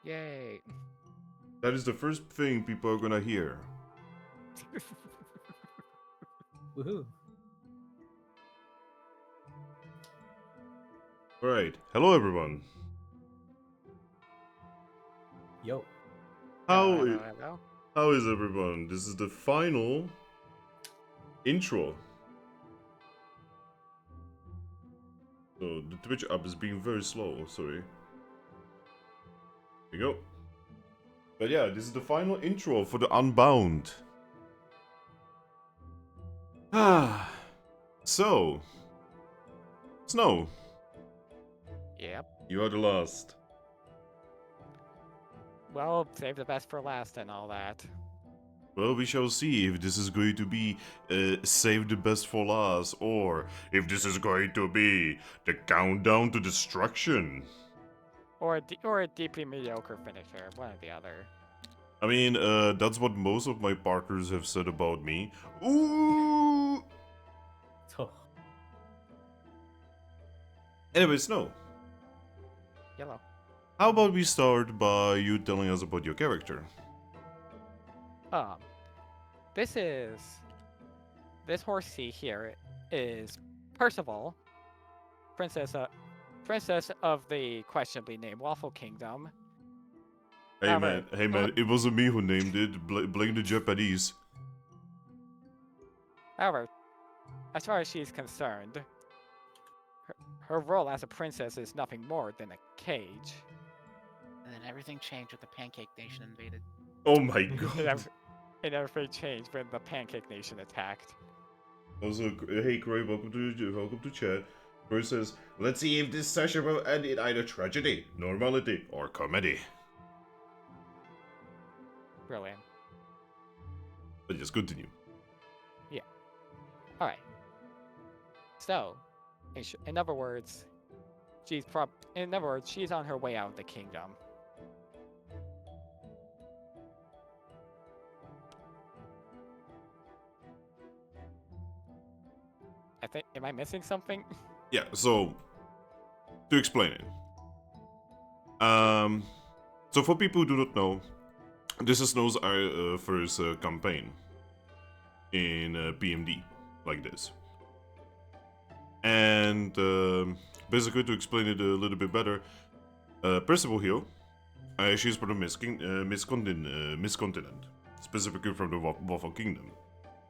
Yay. That is the first thing people are gonna hear. Woohoo. Alright, hello everyone. Yo. How Hello. how is everyone? This is the final intro. So the Twitch app is being very slow, sorry. There you go. But yeah, this is the final intro for the Unbound. Ah. So, Snow, Yep. you are the last. Well, save the best for last and all that. Well, we shall see if this is going to be save the best for last, or if this is going to be the countdown to destruction. Or a deeply mediocre finisher, one or the other. I mean, that's what most of my partners have said about me. Ooh! Oh, Anyway, Snow, Yellow. how about we start by you telling us about your character? This horsey here is Percival, princess of the questionably named Waffle Kingdom. Hey However, man, it wasn't me who named it. Blame the Japanese. However, as far as she's concerned, her role as a princess is nothing more than a cage. And then everything changed with the Pancake Nation invaded. Oh my god. It never changed when the Pancake Nation attacked. Also, hey Gray, welcome to chat. Gray says, let's see if this session will end in either tragedy, normality, or comedy. Brilliant. But just continue. Alright. So, in other words, she's on her way out of the kingdom. Am I missing something? Yeah, so to explain it. So for people who do not know, this is Snow's first campaign in PMD like this. And basically to explain it a little bit better, Percival here, she's from the Miscontinent, specifically from the Waffle Kingdom.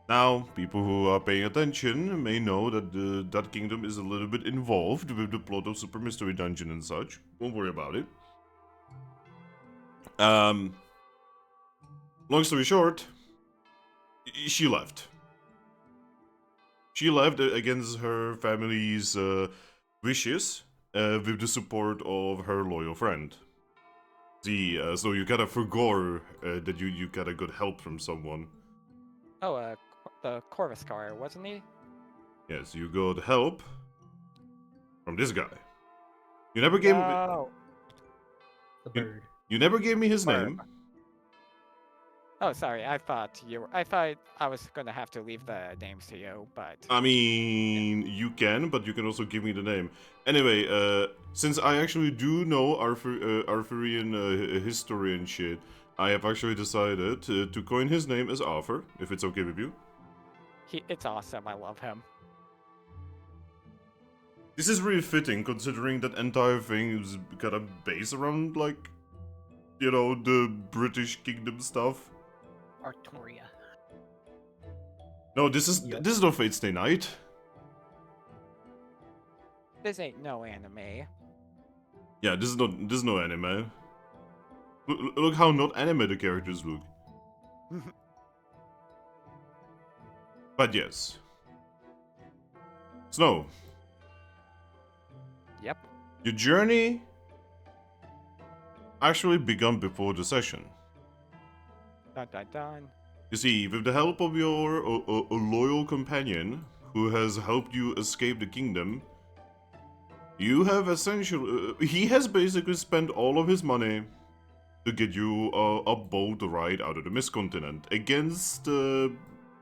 Now, people who are paying attention may know that that kingdom is a little bit involved with the plot of Super Mystery Dungeon and such. Won't worry about it. Long story short, she left. She left against her family's wishes with the support of her loyal friend. See, so you gotta forgo that you gotta got help from someone. Oh, the Corvuscar, wasn't he? Yes, you got help from this guy. You never gave me. the bird. You never gave me his Bird. name. Oh, sorry. I thought I was gonna have to leave the names to you, but I mean, you can, but you can also give me the name. Anyway, since I actually do know Arthurian history and shit, I have actually decided to coin his name as Arthur, if it's okay with you. it's awesome. I love him. This is really fitting, considering that entire thing is kind of based around, like, you know, the British Kingdom stuff. Artoria. No, this is not Fate Stay Night. This ain't no anime. Yeah, this is no anime. Look how not anime the characters look. But yes. Snow. Yep. Your journey actually began before the session. Dun dun dun. You see, with the help of your a loyal companion who has helped you escape the kingdom, you have essentially... he has basically spent all of his money to get you a boat ride out of the Miscontinent against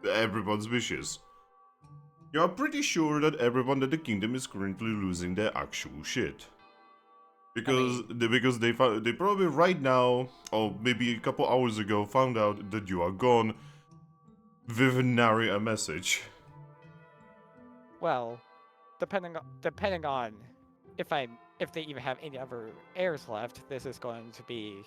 everyone's wishes. You're pretty sure that everyone at the kingdom is currently losing their actual shit. Because they probably right now, or maybe a couple hours ago, found out that you are gone with nary a message. Well, depending on if they even have any other heirs left, this is going to be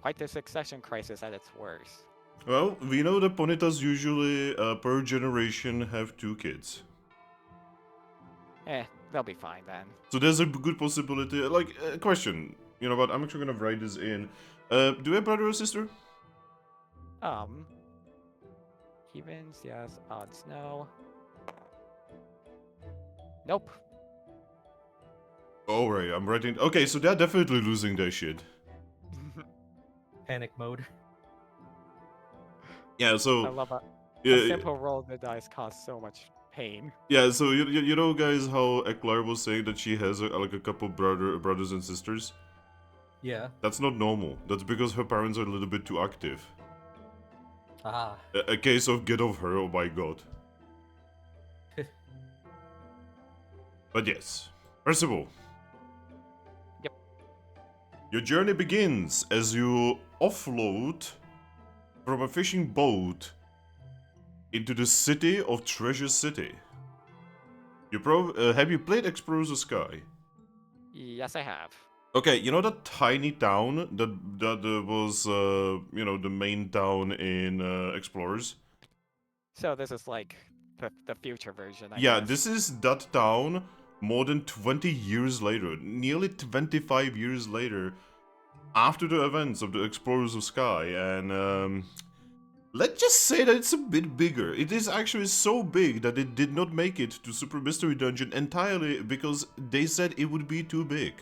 quite the succession crisis at its worst. Well, we know that Ponytas usually, per generation, have 2 kids. They'll be fine then. So there's a good possibility. Like, question. You know what? I'm actually gonna write this in. Do you have brother or sister? Evens, yes. Odds, no. Nope. Alright, I'm writing. Okay, so they're definitely losing their shit. Panic mode. Yeah, I so. love a Yeah, simple roll of the dice causes so much pain. yeah, so you know, guys, how Eklar was saying that she has like a couple brothers and sisters? Yeah. That's not normal. That's because her parents are a little bit too active. Ah. A case of get off her, oh my god. But yes, Percival. Yep. Your journey begins as you offload from a fishing boat into the city of Treasure City. Have you played Explorers of Sky? Yes, I have. Okay, you know that tiny town that was you know, the main town in Explorers? So this is like the future version, I Yeah, guess. this is that town more than 20 years later, nearly 25 years later, after the events of the Explorers of Sky, and let's just say that it's a bit bigger. It is actually so big that it did not make it to Super Mystery Dungeon entirely because they said it would be too big,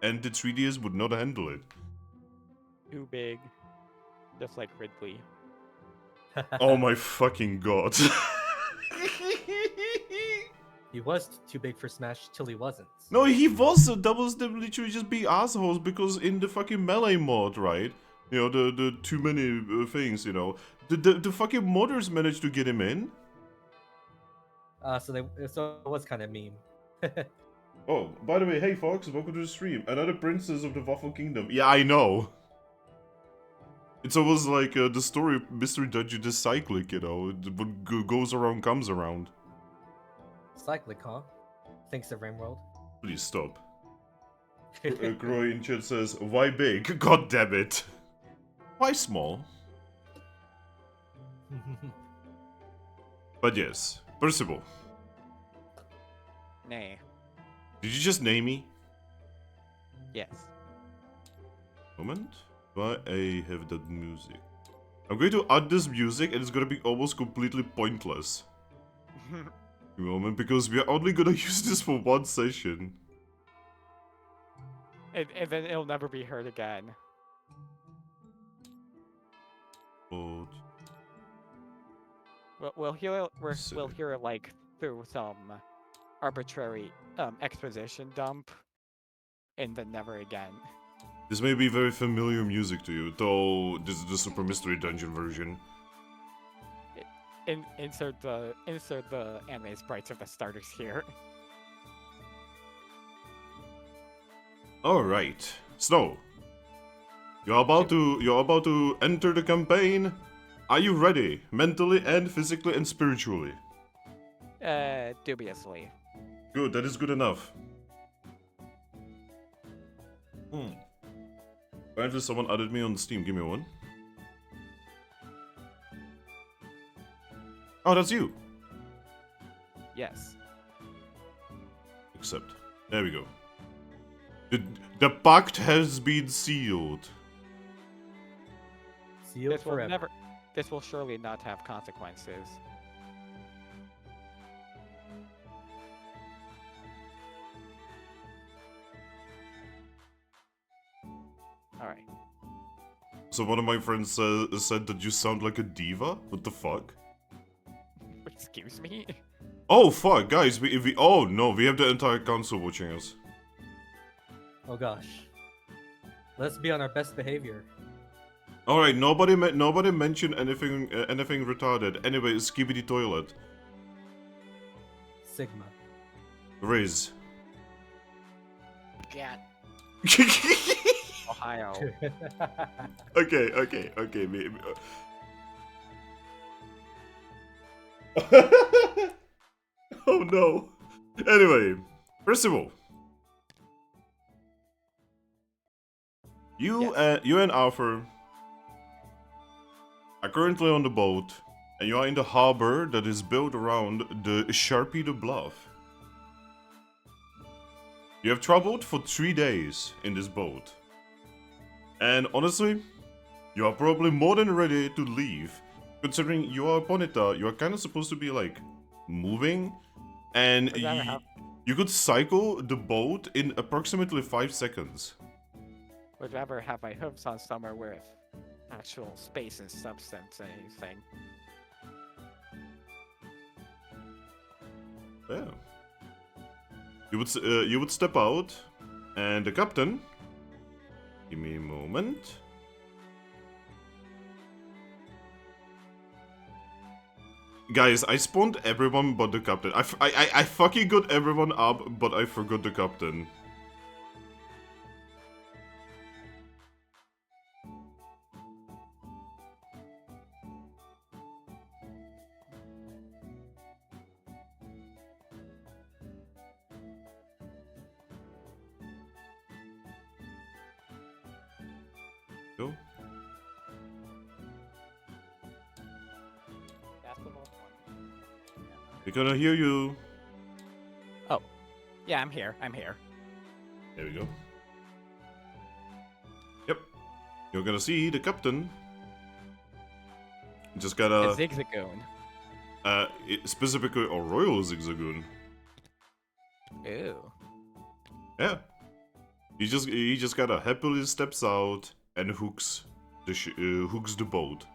and the 3DS would not handle it. Too big. Just like Ridley. Oh my fucking god. He was too big for Smash till he wasn't. No, he was. That was them literally just being assholes because in the fucking melee mod, right? You know, the too many things, you know. The fucking modders managed to get him in. So it was kind of meme. Oh, by the way, hey Fox, welcome to the stream. Another princess of the Waffle Kingdom. Yeah, I know. It's almost like the story of Mystery Dungeon is cyclic, you know. What goes around comes around. Cyclic, huh? Thanks to Rimworld. Please stop. Croy in chat says, why big? God damn it. Why small? But yes, Percival. Nay. Did you just name me? Yes. Moment. Why I have that music? I'm going to add this music and it's gonna be almost completely pointless. A moment, because we are only gonna use this for one session. And then it'll never be heard again. But We'll hear it like through some arbitrary exposition dump, and then never again. this may be very familiar music to you, though this is the Super Mystery Dungeon version. Insert the anime sprites of the starters here. All right, Snow. You're about to enter the campaign. Are you ready, mentally and physically and spiritually? Dubiously. Good, that is good enough. Apparently someone added me on Steam. Give me one. Oh, that's you. Yes. Accept. There we go. The pact has been sealed. Sealed forever. This will surely not have consequences. Alright. So one of my friends said that you sound like a diva? What the fuck? Excuse me? Oh fuck, guys, oh no, we have the entire council watching us. Oh gosh. Let's be on our best behavior. Alright, nobody mentioned anything retarded. Anyway, skibidi toilet. Sigma. Riz. Gat. Ohio. Okay. Oh no. Anyway, Percival. You and Arthur are currently on the boat, and you are in the harbor that is built around the Sharpie the Bluff. You have traveled for 3 days in this boat. And honestly, you are probably more than ready to leave. Considering you are a Ponyta, you are kind of supposed to be like moving, and you could cycle the boat in approximately 5 seconds. Would rather have my hooves on somewhere with actual space and substance than anything. Yeah. You would step out, and the captain. Give me a moment. Guys, I spawned everyone but the captain. I fucking got everyone up, but I forgot the captain. Go. That's the most one. We're gonna hear you. Oh. Yeah, I'm here. There we go. Yep. You're gonna see the captain. Just gotta... A zigzagoon. Specifically a royal zigzagoon. Ew. Yeah. He just gotta happily steps out and hooks the boat.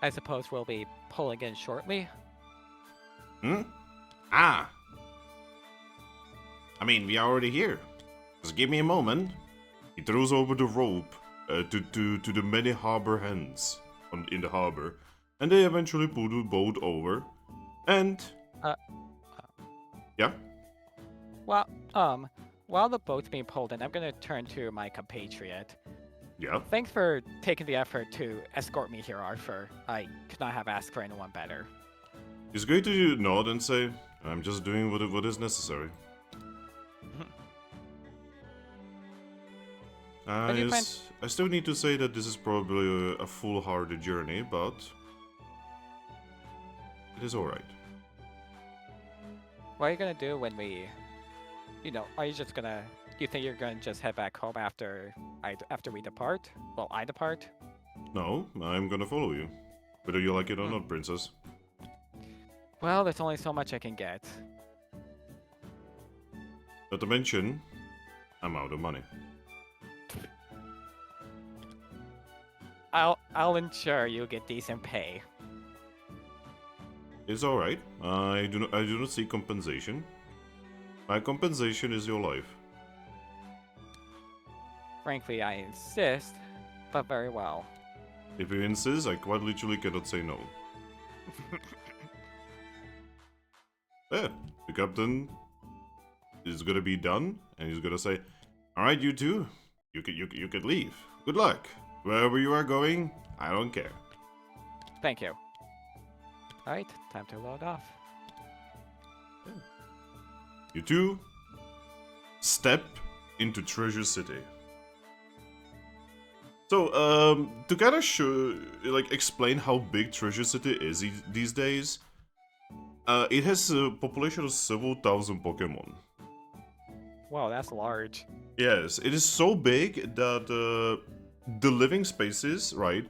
I suppose we'll be pulling in shortly. Hmm? Ah. I mean, we are already here. Just give me a moment. He throws over the rope to the many harbor hands in the harbor, and they eventually pull the boat over. And yeah. Well, while the boat's being pulled in, I'm gonna turn to my compatriot. Yeah. Thanks for taking the effort to escort me here, Arthur. I could not have asked for anyone better. He's going to nod and say, "I'm just doing what is necessary." I still need to say that this is probably a foolhardy journey, but it is alright. What are you gonna do when we, are you just gonna, do you think you're gonna just head back home after we depart? Well, I depart? No, I'm gonna follow you. Whether you like it or not, princess. Well, there's only so much I can get. Not to mention, I'm out of money. I'll ensure you get decent pay. It's alright. I do not see compensation. My compensation is your life. Frankly, I insist, but very well. If you insist, I quite literally cannot say no. Yeah, the captain is gonna be done, and he's gonna say, "Alright, you two, you could leave. Good luck. Wherever you are going, I don't care." Thank you. Alright, time to load off. Yeah. You two step into Treasure City. So, to kind of explain how big Treasure City is these days, it has a population of several thousand Pokemon. Wow, that's large. Yes, it is so big that the living spaces, right,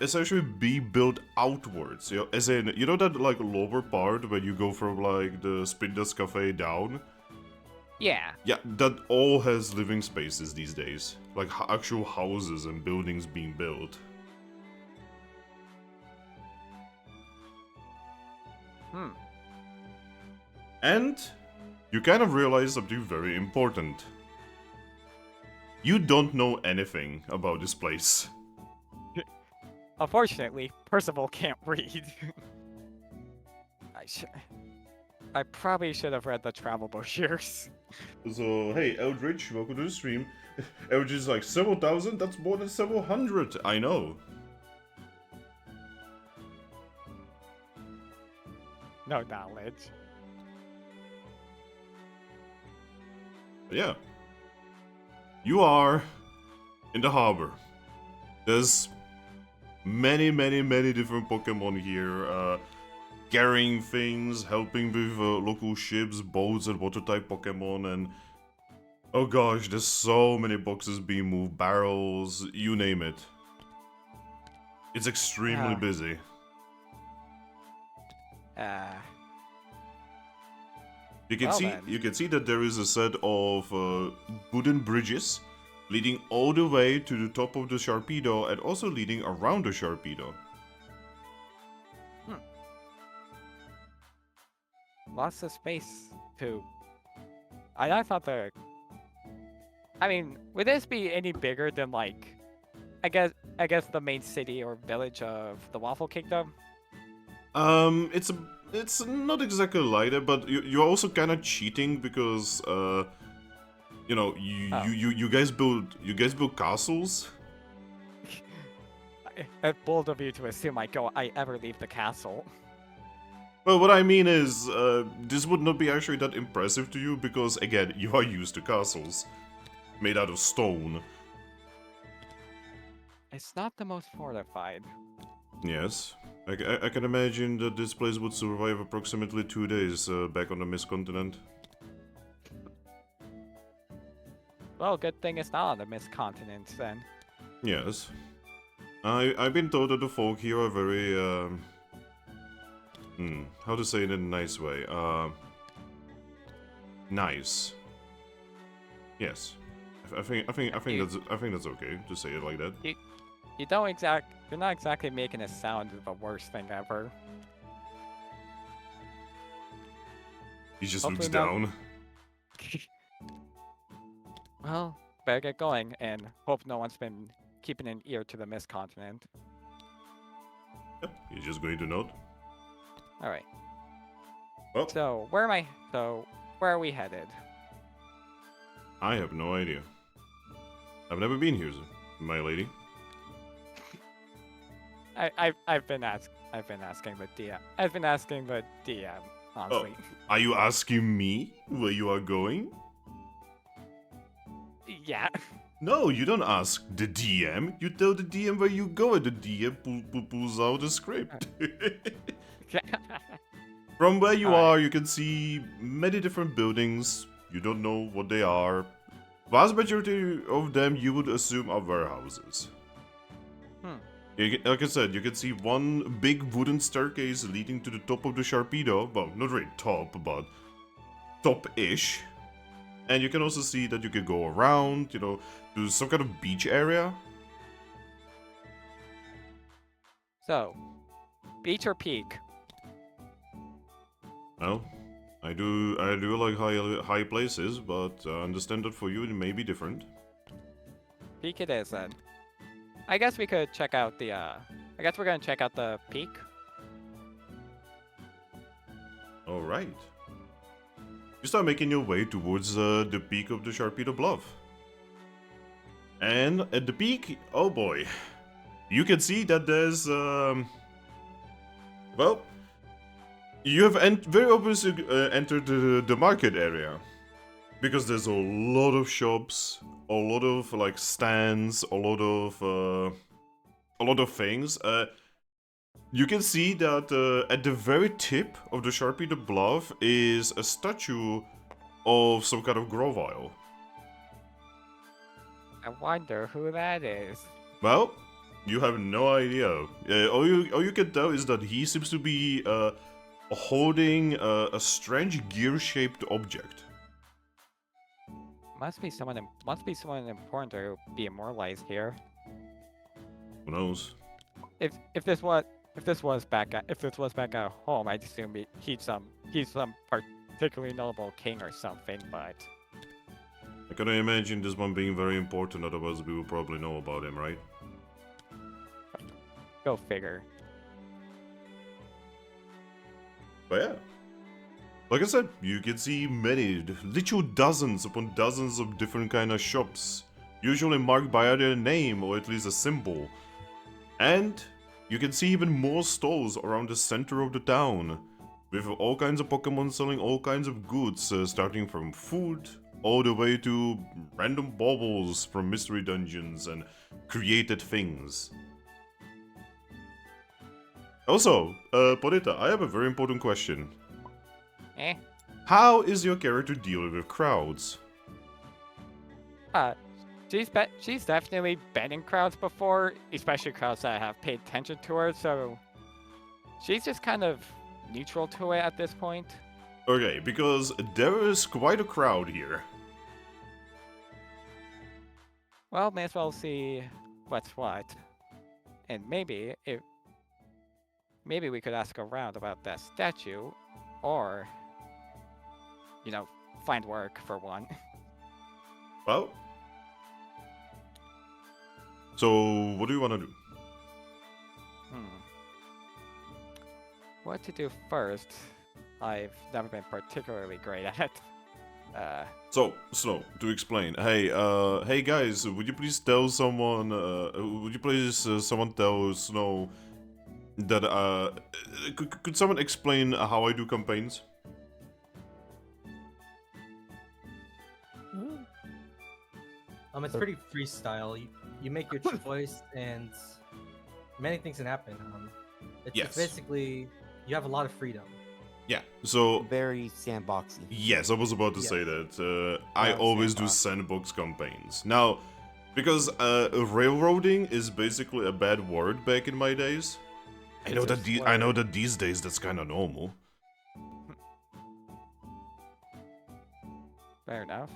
essentially be built outwards. As in, that like lower part where you go from like the Spindas Cafe down. Yeah. Yeah, that all has living spaces these days, like actual houses and buildings being built. And you kind of realize something very important. You don't know anything about this place. Unfortunately, Percival can't read. I probably should have read the travel brochures. So, hey, Eldritch, welcome to the stream. Eldritch is like, several thousand? That's more than several hundred. I know. No knowledge. But yeah. You are in the harbor. There's many different Pokemon here. Carrying things, helping with local ships, boats, and water-type Pokemon, and oh gosh, there's so many boxes being moved, barrels, you name it. It's extremely Yeah. busy. You can Well see then. you can see that there is a set of wooden bridges leading all the way to the top of the Sharpedo and also leading around the Sharpedo. Lots of space to. I thought the. I mean, would this be any bigger than like, I guess the main city or village of the Waffle Kingdom? It's not exactly like that, but you're also kind of cheating because you know you guys build castles. It's bold of you to assume I ever leave the castle. Well, what I mean is, this would not be actually that impressive to you because, again, you are used to castles made out of stone. It's not the most fortified. Yes, I can imagine that this place would survive approximately 2 days back on the Mist Continent. Well, good thing it's not on the Mist Continent then. Yes, I've been told that the folk here are very how to say it in a nice way? Nice. Yes. I think that's okay to say it like that. You're not exactly making it sound the worst thing ever. He just Hopefully looks not. down. Well, better get going and hope no one's been keeping an ear to the Mist Continent. Yep, he's just going to note. Alright. Well, So where are we headed? I have no idea. I've never been here, my lady. I've been asking the DM. I've been asking the DM, honestly. Are you asking me where you are going? Yeah. No, you don't ask the DM. You tell the DM where you go, and the DM pulls out a script. From where you are, you can see many different buildings. You don't know what they are. Vast majority of them you would assume are warehouses. Like I said, you can see one big wooden staircase leading to the top of the Sharpedo. Well, not really top, but top-ish. And you can also see that you can go around, you know, to some kind of beach area. So, beach or peak? Well, I do like high places, but I understand that for you it may be different. Peak it is then. I guess we could check out the I guess we're gonna check out the peak. Alright. You start making your way towards the peak of the Sharpedo Bluff. And at the peak, oh boy, you can see that there's, well, you have very obviously entered the market area. Because there's a lot of shops, a lot of like stands, a lot of things. You can see that at the very tip of the Sharpedo Bluff is a statue of some kind of Grovyle. I wonder who that is. Well, you have no idea. All you can tell is that he seems to be holding a strange gear-shaped object. Must be someone important to be immortalized here. Who knows? If this was back at home, I'd assume he's some particularly notable king or something, but I can imagine this one being very important, otherwise we will probably know about him, right? go figure. But yeah. Like I said, you can see many, literal dozens upon dozens of different kind of shops, usually marked by either a name or at least a symbol. And you can see even more stores around the center of the town, with all kinds of Pokemon selling all kinds of goods, starting from food all the way to random baubles from mystery dungeons and created things. Also, Ponyta, I have a very important question. Eh? How is your character dealing with crowds? She's definitely been in crowds before, especially crowds that have paid attention to her, so she's just kind of neutral to it at this point. Okay, because there is quite a crowd here. Well, may as well see what's what. And maybe we could ask around about that statue, or, you know, find work for one. Well, so what do you want to do? What to do first? I've never been particularly great at. So, Snow, to explain, hey guys, would you please tell someone, someone tell Snow that, could someone explain how I do campaigns? It's pretty freestyle. You make your choice, and many things can happen. It's basically you have a lot of freedom. Yeah, so... Very sandboxy. Yes, I was about to say that. I always do sandbox campaigns. Now, because railroading is basically a bad word back in my days. I know that these days that's kind of normal. Fair enough.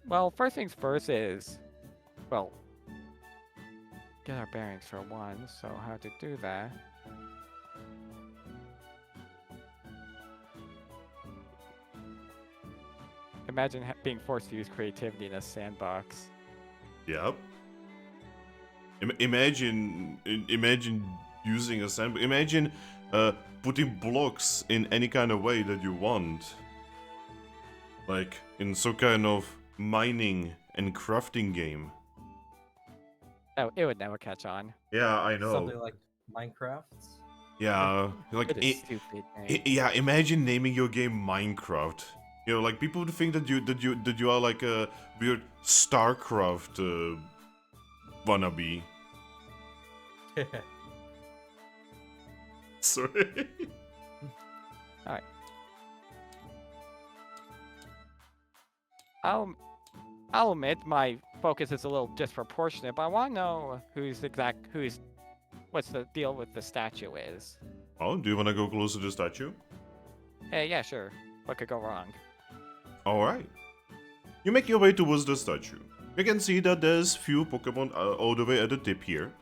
Well, first things first is, well, get our bearings for one, so how to do that. Imagine being forced to use creativity in a sandbox. Yep. Imagine using a sandbox. Imagine putting blocks in any kind of way that you want. Like in some kind of mining and crafting game. Oh, it would never catch on. Yeah, I know. Something like Minecraft. Yeah, like It is stupid. yeah. Imagine naming your game Minecraft. You know, like people would think that you are like a weird StarCraft wannabe. Sorry. Alright. I'll admit my focus is a little disproportionate, but I want to know what's the deal with the statue is. Oh, do you want to go closer to the statue? Hey, yeah, sure. What could go wrong? Alright. You make your way towards the statue. You can see that there's few Pokemon all the way at the tip here.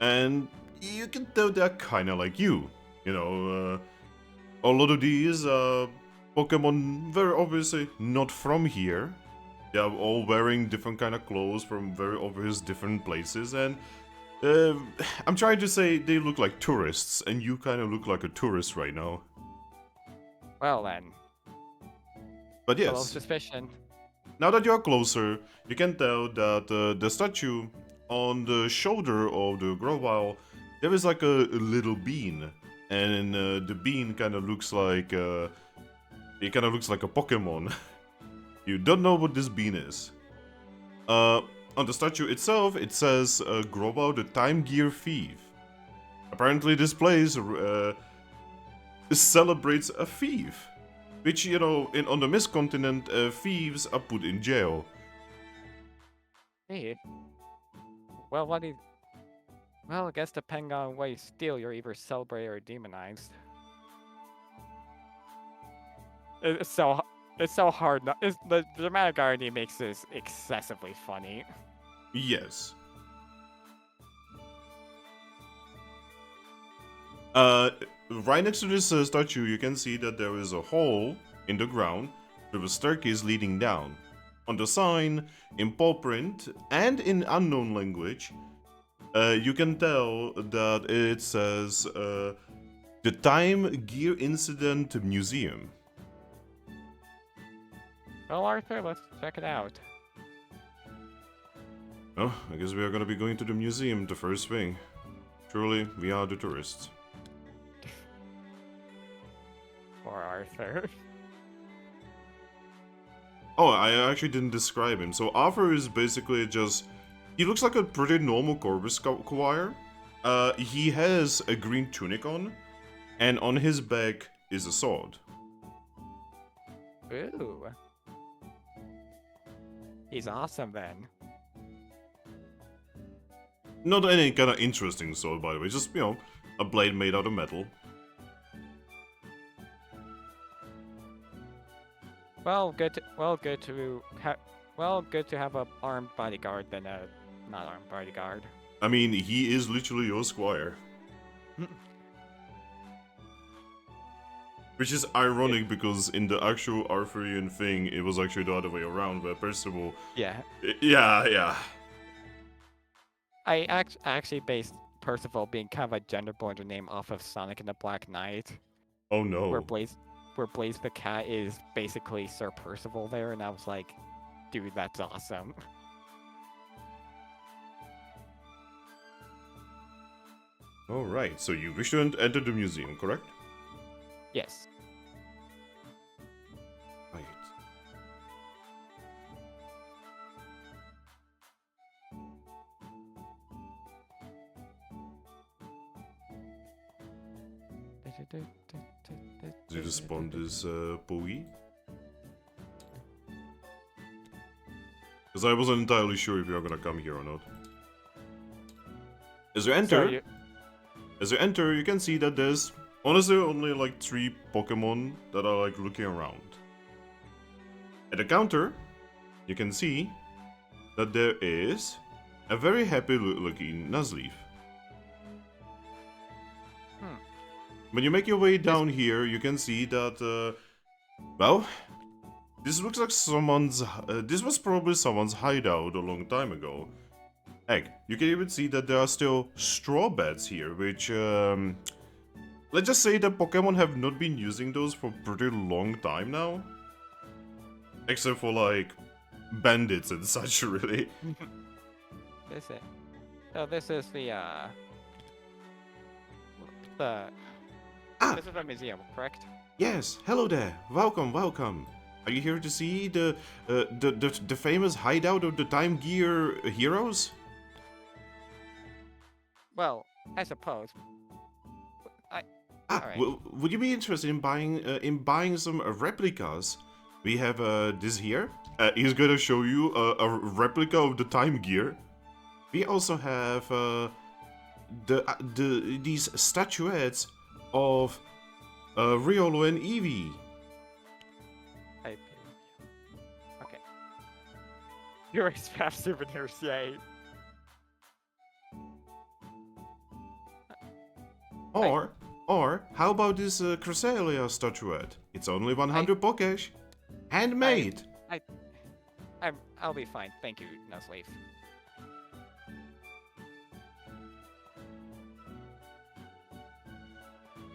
And you can tell they're kinda like you. You know, a lot of these Pokemon very obviously not from here. They are all wearing different kind of clothes from very obvious different places, and I'm trying to say they look like tourists, and you kind of look like a tourist right now. Well then. But A little yes, suspicion. now that you're closer, you can tell that the statue on the shoulder of the Growlithe, there is like a little bean, and the bean kind of looks like a Pokemon. You don't know what this bean is. On the statue itself, it says Growlithe the Time Gear Thief. Apparently, this place celebrates a thief, which, you know, on the Mist Continent, thieves are put in jail. Hey. Well, well, I guess depending on what you steal, you're either celebrated or demonized. It's so hard. The dramatic irony makes this excessively funny. Yes. Right next to this statue, you can see that there is a hole in the ground with a staircase leading down. On the sign, in paw print and in unknown language, you can tell that it says the Time Gear Incident Museum. Well, Arthur, let's check it out. Well, I guess we are gonna be going to the museum the first thing. Surely, we are the tourists. Poor Arthur. Oh, I actually didn't describe him. So Arthur is basically just... He looks like a pretty normal Corvus Squire. He has a green tunic on, and on his back is a sword. Ooh. He's awesome then. Not any kind of interesting sword, by the way. Just, you know, a blade made out of metal. Well, good to have a armed bodyguard than a not armed bodyguard. I mean, he is literally your squire. Which is ironic because in the actual Arthurian thing, it was actually the other way around, where Percival... Yeah. Yeah. I actually based Percival being kind of a gender-border name off of Sonic and the Black Knight, Oh no. where Blaze the cat is basically Sir Percival there, and I was like, dude, that's awesome. Alright, so you wish to enter the museum, correct? Yes. Right. Did you respond this Bowie? Because I wasn't entirely sure if you're gonna come here or not. As you enter, you can see that there's honestly only like 3 Pokemon that are like looking around. At the counter, you can see that there is a very happy looking Nuzleaf. When you make your way down here, you can see that, well, this looks like someone's, this was probably someone's hideout a long time ago. Heck, you can even see that there are still straw beds here, which, let's just say that Pokemon have not been using those for a pretty long time now. Except for, like, bandits and such, really. This is this is a museum, correct? Yes, hello there. Welcome. Are you here to see the famous hideout of the Time Gear heroes? Well, I suppose. Alright. Would you be interested in buying some replicas? We have this here. He's gonna show you a replica of the Time Gear. We also have these statuettes of Royal and Eevee. Okay. Your scrap souvenirs, yay. Or how about this Cresselia statuette? It's only 100 Pokesh. Handmade. I'll be fine, thank you, Nuzleaf.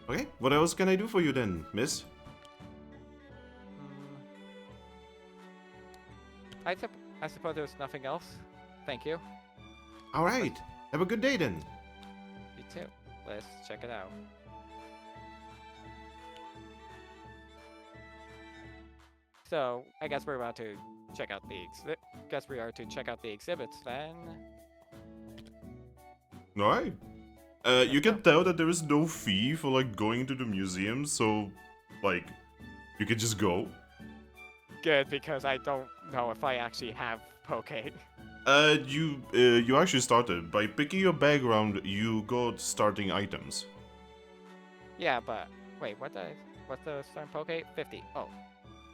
Okay, what else can I do for you then, miss? I suppose there's nothing else. Thank you. Alright, have a good day then. You too. Let's check it out. So, I guess we're about to check out the exhibits then. Alright. You can tell that there is no fee for like going to the museum, so like you can just go. Good, because I don't know if I actually have Poke. You actually started by picking your background. You got starting items. Yeah, but wait, what's the starting Poke? 50. Oh,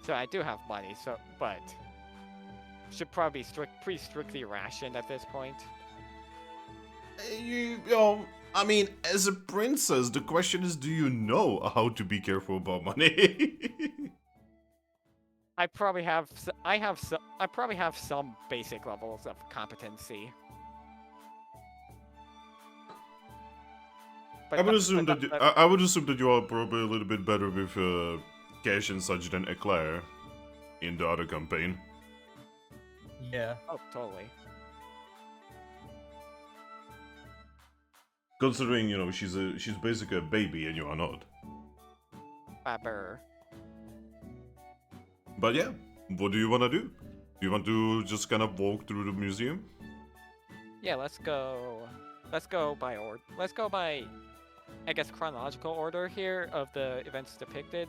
so I do have money. So, but should probably pretty strictly rationed at this point. You know, I mean, as a princess, the question is, do you know how to be careful about money? I probably have some basic levels of competency. I would assume but that I would assume that you are probably a little bit better with cash and such than Eclair in the other campaign. Yeah. oh, totally. Considering, you know, she's basically a baby and you are not. Babber. But yeah, what do you want to do? Do you want to just kind of walk through the museum? Yeah, let's go. Let's go by Let's go by, I guess, chronological order here of the events depicted.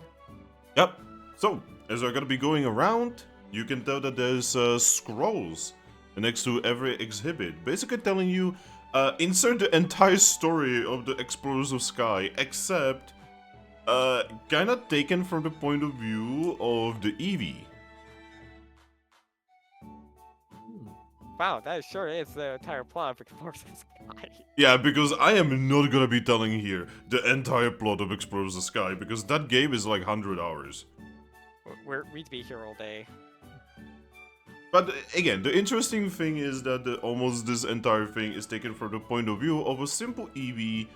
Yep. So, as we're gonna be going around, you can tell that there's scrolls next to every exhibit, basically telling you, insert the entire story of the Explorers of Sky, except, kinda taken from the point of view of the Eevee. Wow, that sure is the entire plot of Explorers of the Sky. Yeah, because I am not gonna be telling here the entire plot of Explorers of Sky, because that game is like 100 hours. We'd be here all day. But again, the interesting thing is that almost this entire thing is taken from the point of view of a simple Eevee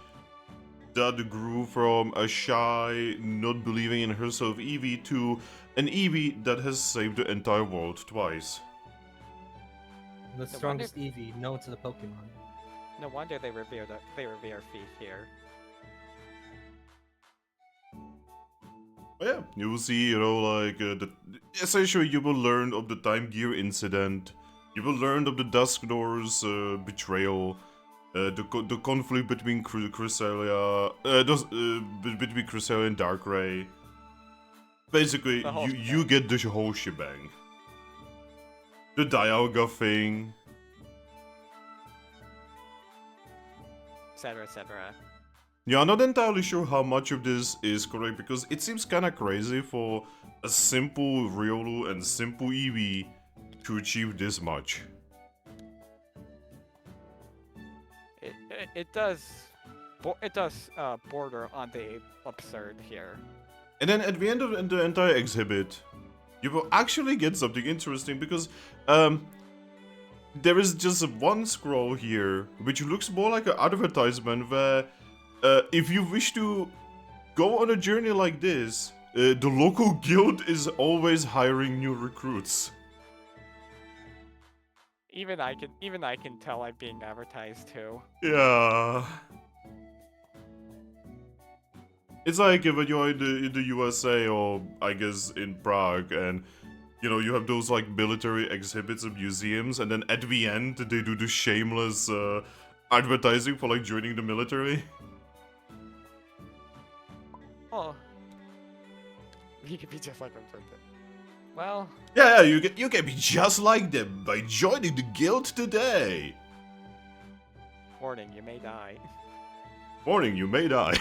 that grew from a shy, not believing in herself Eevee to an Eevee that has saved the entire world twice. The strongest Eevee known to the Pokemon. No wonder they revere Thief here. But yeah, you will see, you know, like, essentially you will learn of the Time Gear incident, you will learn of the Dusknoir's betrayal, the conflict between Cresselia, between Cresselia and Darkrai. Basically, you get the whole shebang. The Dialga thing. Etc. etc. Yeah, I'm not entirely sure how much of this is correct because it seems kinda crazy for a simple Riolu and simple Eevee to achieve this much. It does border on the absurd here. And then at the end of the entire exhibit, you will actually get something interesting because there is just one scroll here which looks more like an advertisement where if you wish to go on a journey like this, the local guild is always hiring new recruits. Even I can tell I'm being advertised too. Yeah. It's like when you're in the USA or I guess in Prague and you know you have those like military exhibits and museums and then at the end they do the shameless advertising for like joining the military. Oh. You could be just like them, couldn't it? Well. Yeah, you can be just like them by joining the guild today. Warning, you may die. Warning, you may die.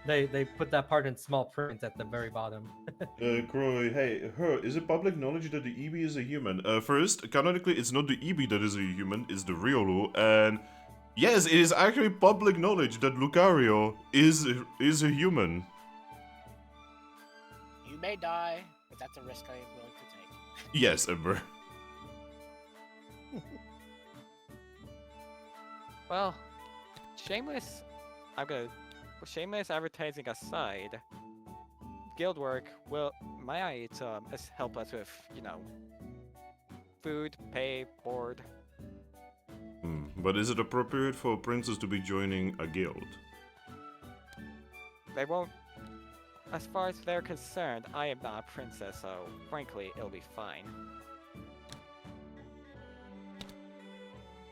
They put that part in small print at the very bottom. Croy, hey, is it public knowledge that the Eevee is a human? First, canonically, it's not the Eevee that is a human, it's the Riolu, and yes, it is actually public knowledge that Lucario is a human. You may die, but that's a risk I am willing to take. Yes, Ember. Well, shameless advertising aside, guild work might help us with, you know, food, pay, board. But is it appropriate for a princess to be joining a guild? They won't. As far as they're concerned, I am not a princess, so frankly, it'll be fine.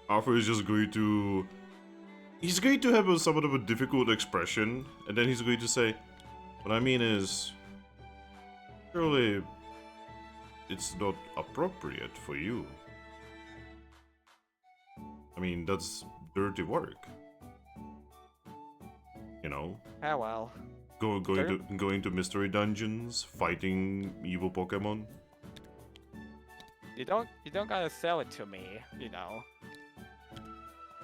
Arthur is just going to... He's going to have somewhat of a difficult expression, and then he's going to say, what I mean is... Surely... It's not appropriate for you. I mean, that's dirty work. You know? Ah well. Going to mystery dungeons, fighting evil Pokemon. You don't gotta sell it to me, you know.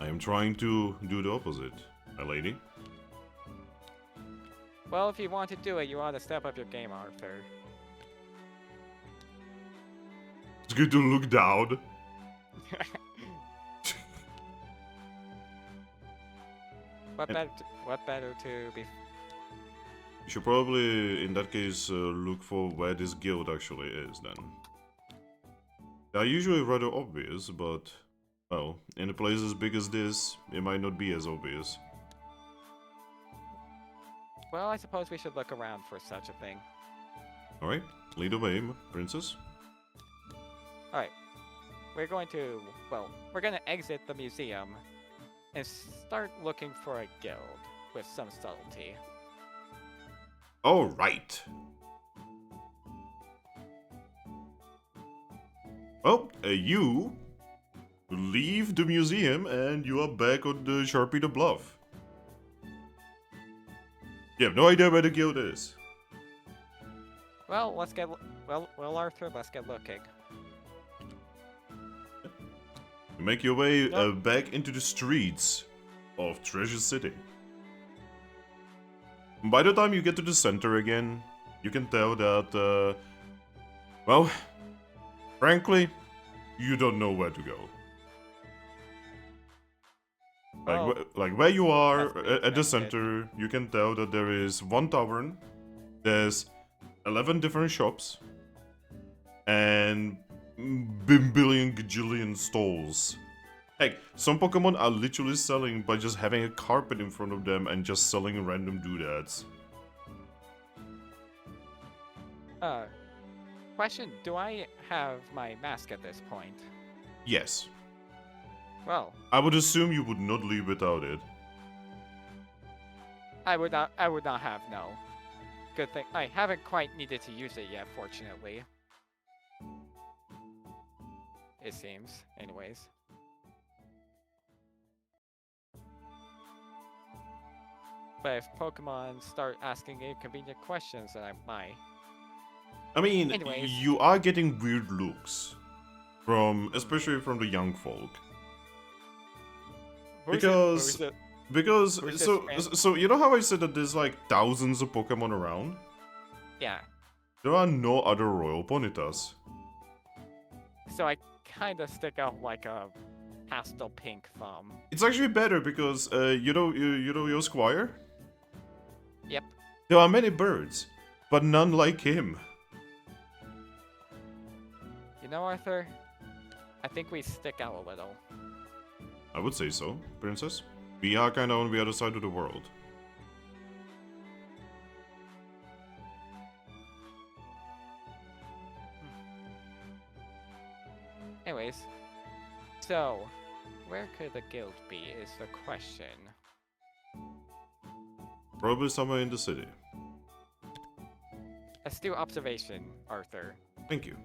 I am trying to do the opposite, my lady. Well, if you want to do it, you ought to step up your game, Arthur. It's good to look down. What better to be? You should probably, in that case, look for where this guild actually is, then. They are usually rather obvious, but, well, in a place as big as this, it might not be as obvious. Well, I suppose we should look around for such a thing. Alright, lead the way, princess. Alright. We're going to exit the museum and start looking for a guild with some subtlety. Alright. Well, you leave the museum and you are back on the Sharpie the Bluff. You have no idea where the guild is. Well, Arthur, let's get looking. You make your way back into the streets of Treasure City. By the time you get to the center again, you can tell that, well, frankly, you don't know where to go. Like where you are at the center, you can tell that there is one tavern, there's 11 different shops, and billion gajillion stalls. Heck, some Pokemon are literally selling by just having a carpet in front of them and just selling random doodads. Question, do I have my mask at this point? Yes. Well, I would assume you would not leave without it. I would not have, no. Good thing. I haven't quite needed to use it yet, fortunately. It seems, anyways. But if Pokemon start asking inconvenient questions, then I might. I mean, anyways. You are getting weird looks. Especially from the young folk. Because you know how I said that there's like thousands of Pokemon around? Yeah. There are no other Royal Ponytas. So I kind of stick out like a pastel pink thumb. It's actually better because you know your squire? Yep. There are many birds, but none like him. You know, Arthur, I think we stick out a little. I would say so, princess. We are kind of on the other side of the world. Anyways, so where could the guild be is the question. Probably somewhere in the city. Astute observation, Arthur. Thank you.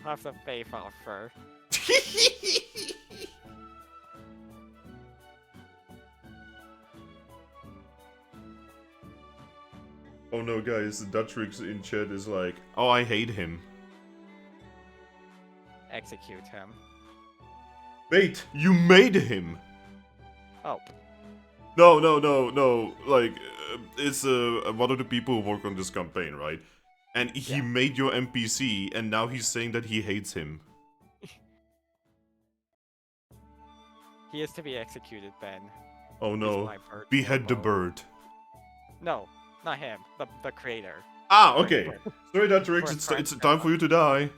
Have some faith, Arthur. Oh no, guys, Dutrix in chat is like, oh, I hate him. Execute him. Wait, you made him! Oh. No. Like, it's one of the people who work on this campaign, right? And he made your NPC, and now he's saying that he hates him. He is to be executed, Ben. Oh no. Behead the bird. No, not him. The creator. Ah, okay. Sorry, Dutrix, it's time for you to die.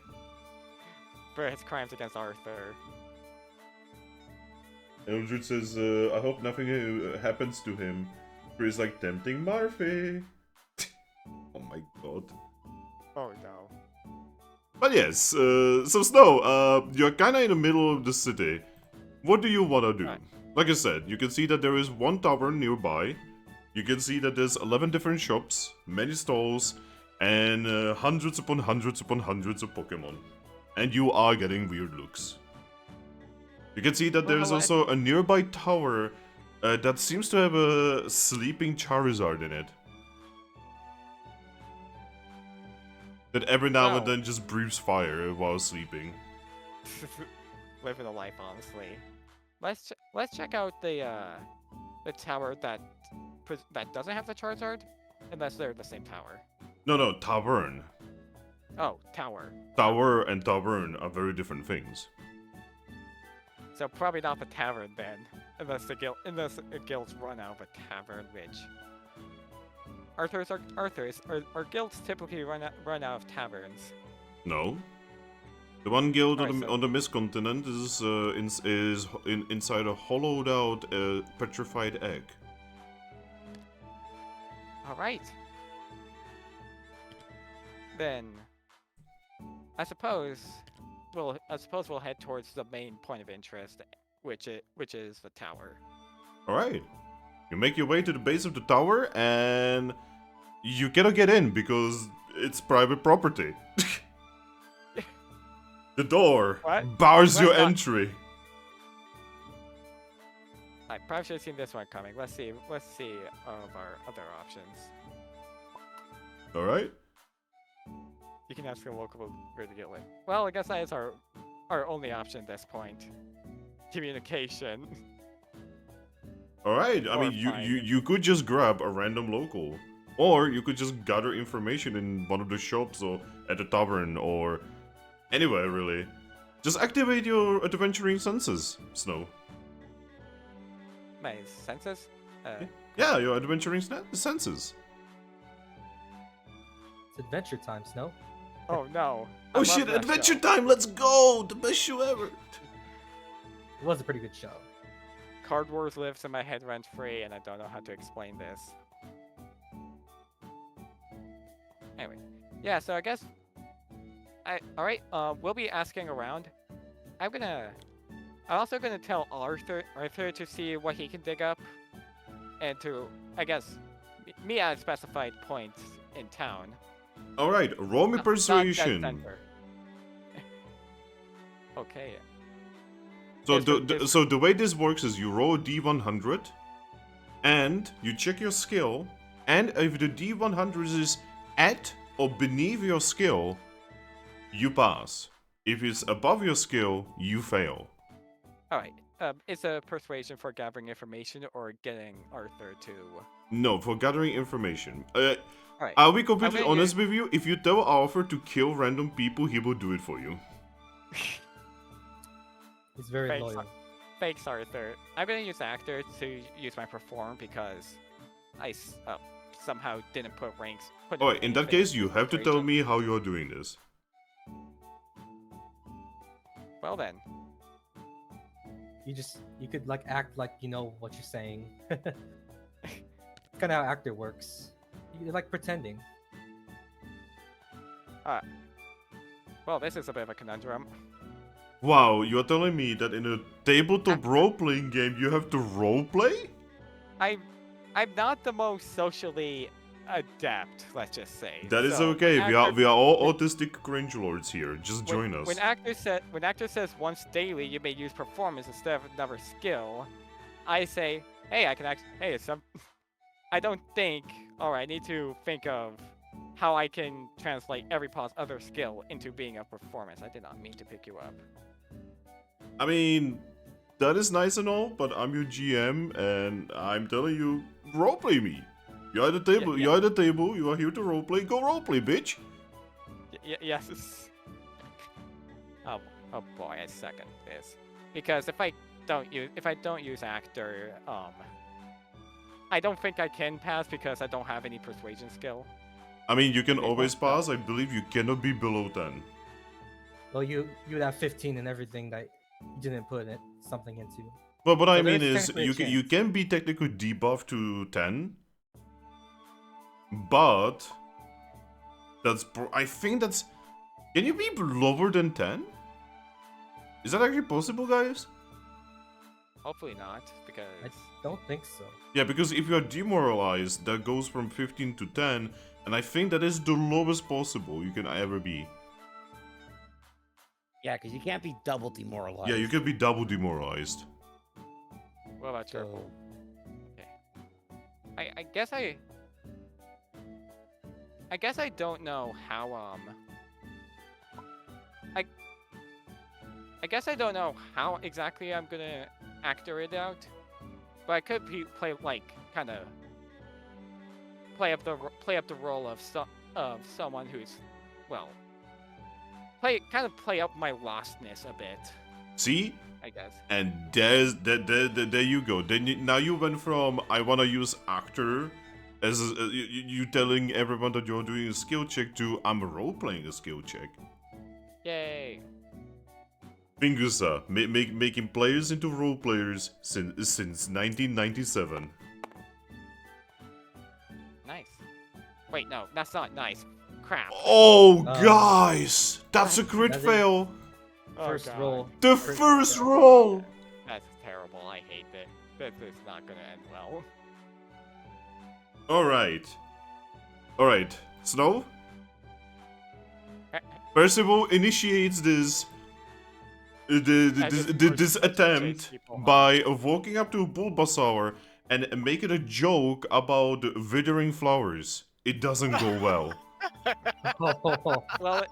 For his crimes against Arthur. Eldritch says, I hope nothing happens to him. He's like tempting Murphy. Oh my god. Oh no. But yes, so Snow, you're kinda in the middle of the city. What do you wanna do? Right. Like I said, you can see that there is one tavern nearby. You can see that there's 11 different shops, many stalls, and hundreds upon hundreds upon hundreds of Pokemon. And you are getting weird looks. You can see that there's also a nearby tower that seems to have a sleeping Charizard in it. That every now and then just breathes fire while sleeping. Living a life, honestly. Let's check out the tower that doesn't have the Charizard, unless they're the same tower. No, tavern. Oh, tower. Tower and tavern are very different things. So probably not the tavern then, unless the guilds run out of a tavern, which Arthur's guilds typically run out of taverns. No. The one guild Alright, on the Mist-continent is inside a hollowed out petrified egg. All right. Then I suppose we'll head towards the main point of interest, which is the tower. All right. You make your way to the base of the tower, and you cannot get in because it's private property. The door What? bars your Let's not- entry. I probably should have seen this one coming. Let's see of our other options. All right. You can ask the local where to get in. Well, I guess that is our only option at this point. Communication. All right. I Or mean, you could just grab a random local, or you could just gather information in one of the shops or at the tavern or anywhere really. Just activate your adventuring senses, Snow. My senses? Yeah, your adventuring senses. It's adventure time, Snow. Oh no. I Oh love shit! that Adventure show. time! Let's go! The best show ever. It was a pretty good show. Card Wars lives in my head rent free, and I don't know how to explain this. Anyway, yeah. So I guess alright. We'll be asking around. I'm also gonna tell Arthur to see what he can dig up, and to I guess me at specified points in town. All right, roll me Not dead persuasion. center. Okay. So Yes, so the way this works is you roll a d100, and you check your skill, and if the d100 is at or beneath your skill, you pass. If it's above your skill, you fail. All right. It's a persuasion for gathering information or getting Arthur to. No, for gathering information. All right. I'll be completely gonna honest with you. If you tell Arthur to kill random people, he will do it for you. He's very Thanks, loyal. Thanks, Arthur. I'm gonna use actor to use my perform because I somehow didn't put ranks. Alright, in that case, you have to tell me how you're doing this. Well then. You could like act like you know what you're saying. Kind of how actor works. You're like pretending. Well, this is a bit of a conundrum. Wow, you're telling me that in a tabletop role-playing game you have to roleplay? I'm not the most socially adept, let's just say. That is So, okay. when We are all autistic cringe lords here. Just when- join us. When actor says once daily you may use performance instead of another skill, I say, hey, I can actually, hey, I don't think. All right, I need to think of how I can translate every other skill into being a performance. I did not mean to pick you up. I mean, that is nice and all, but I'm your GM and I'm telling you, roleplay me. You're at the table. Yeah. You're at the table. You are here to roleplay. Go roleplay, bitch. Yes. Oh boy, I second this because if I don't use actor, I don't think I can pass because I don't have any persuasion skill. I mean, you can Okay, always well, pass. I believe you cannot be below 10. Well, you would have 15 and everything that you didn't put something into. But what I So mean there's is, technically a you chance. can be technically debuffed to 10, but I think that's. Can you be lower than 10? Is that actually possible, guys? Hopefully not, because I don't think so. Yeah, because if you are demoralized, that goes from 15 to 10, and I think that is the lowest possible you can ever be. Yeah, because you can't be double demoralized. Yeah, you can be double demoralized. what about your? So, I guess I don't know how I guess I don't know how exactly I'm gonna actor it out, but I could play like kind of play up the role of someone who's, well, play up my lostness a bit. See? I guess. And there you go. Now you went from I wanna use actor as you telling everyone that you're doing a skill check to I'm role playing a skill check. Yay! Fingusa, making players into role players since 1997. Nice. Wait, no, that's not nice. Crap. Oh, guys, that's a crit That's it. fail. First God. roll. The Crit first fail. roll. That's terrible. I hate it. This is not gonna end well. All right. Snow. Percival initiates this this attempt by walking up to a Bulbasaur and making a joke about withering flowers. It doesn't go well. Well,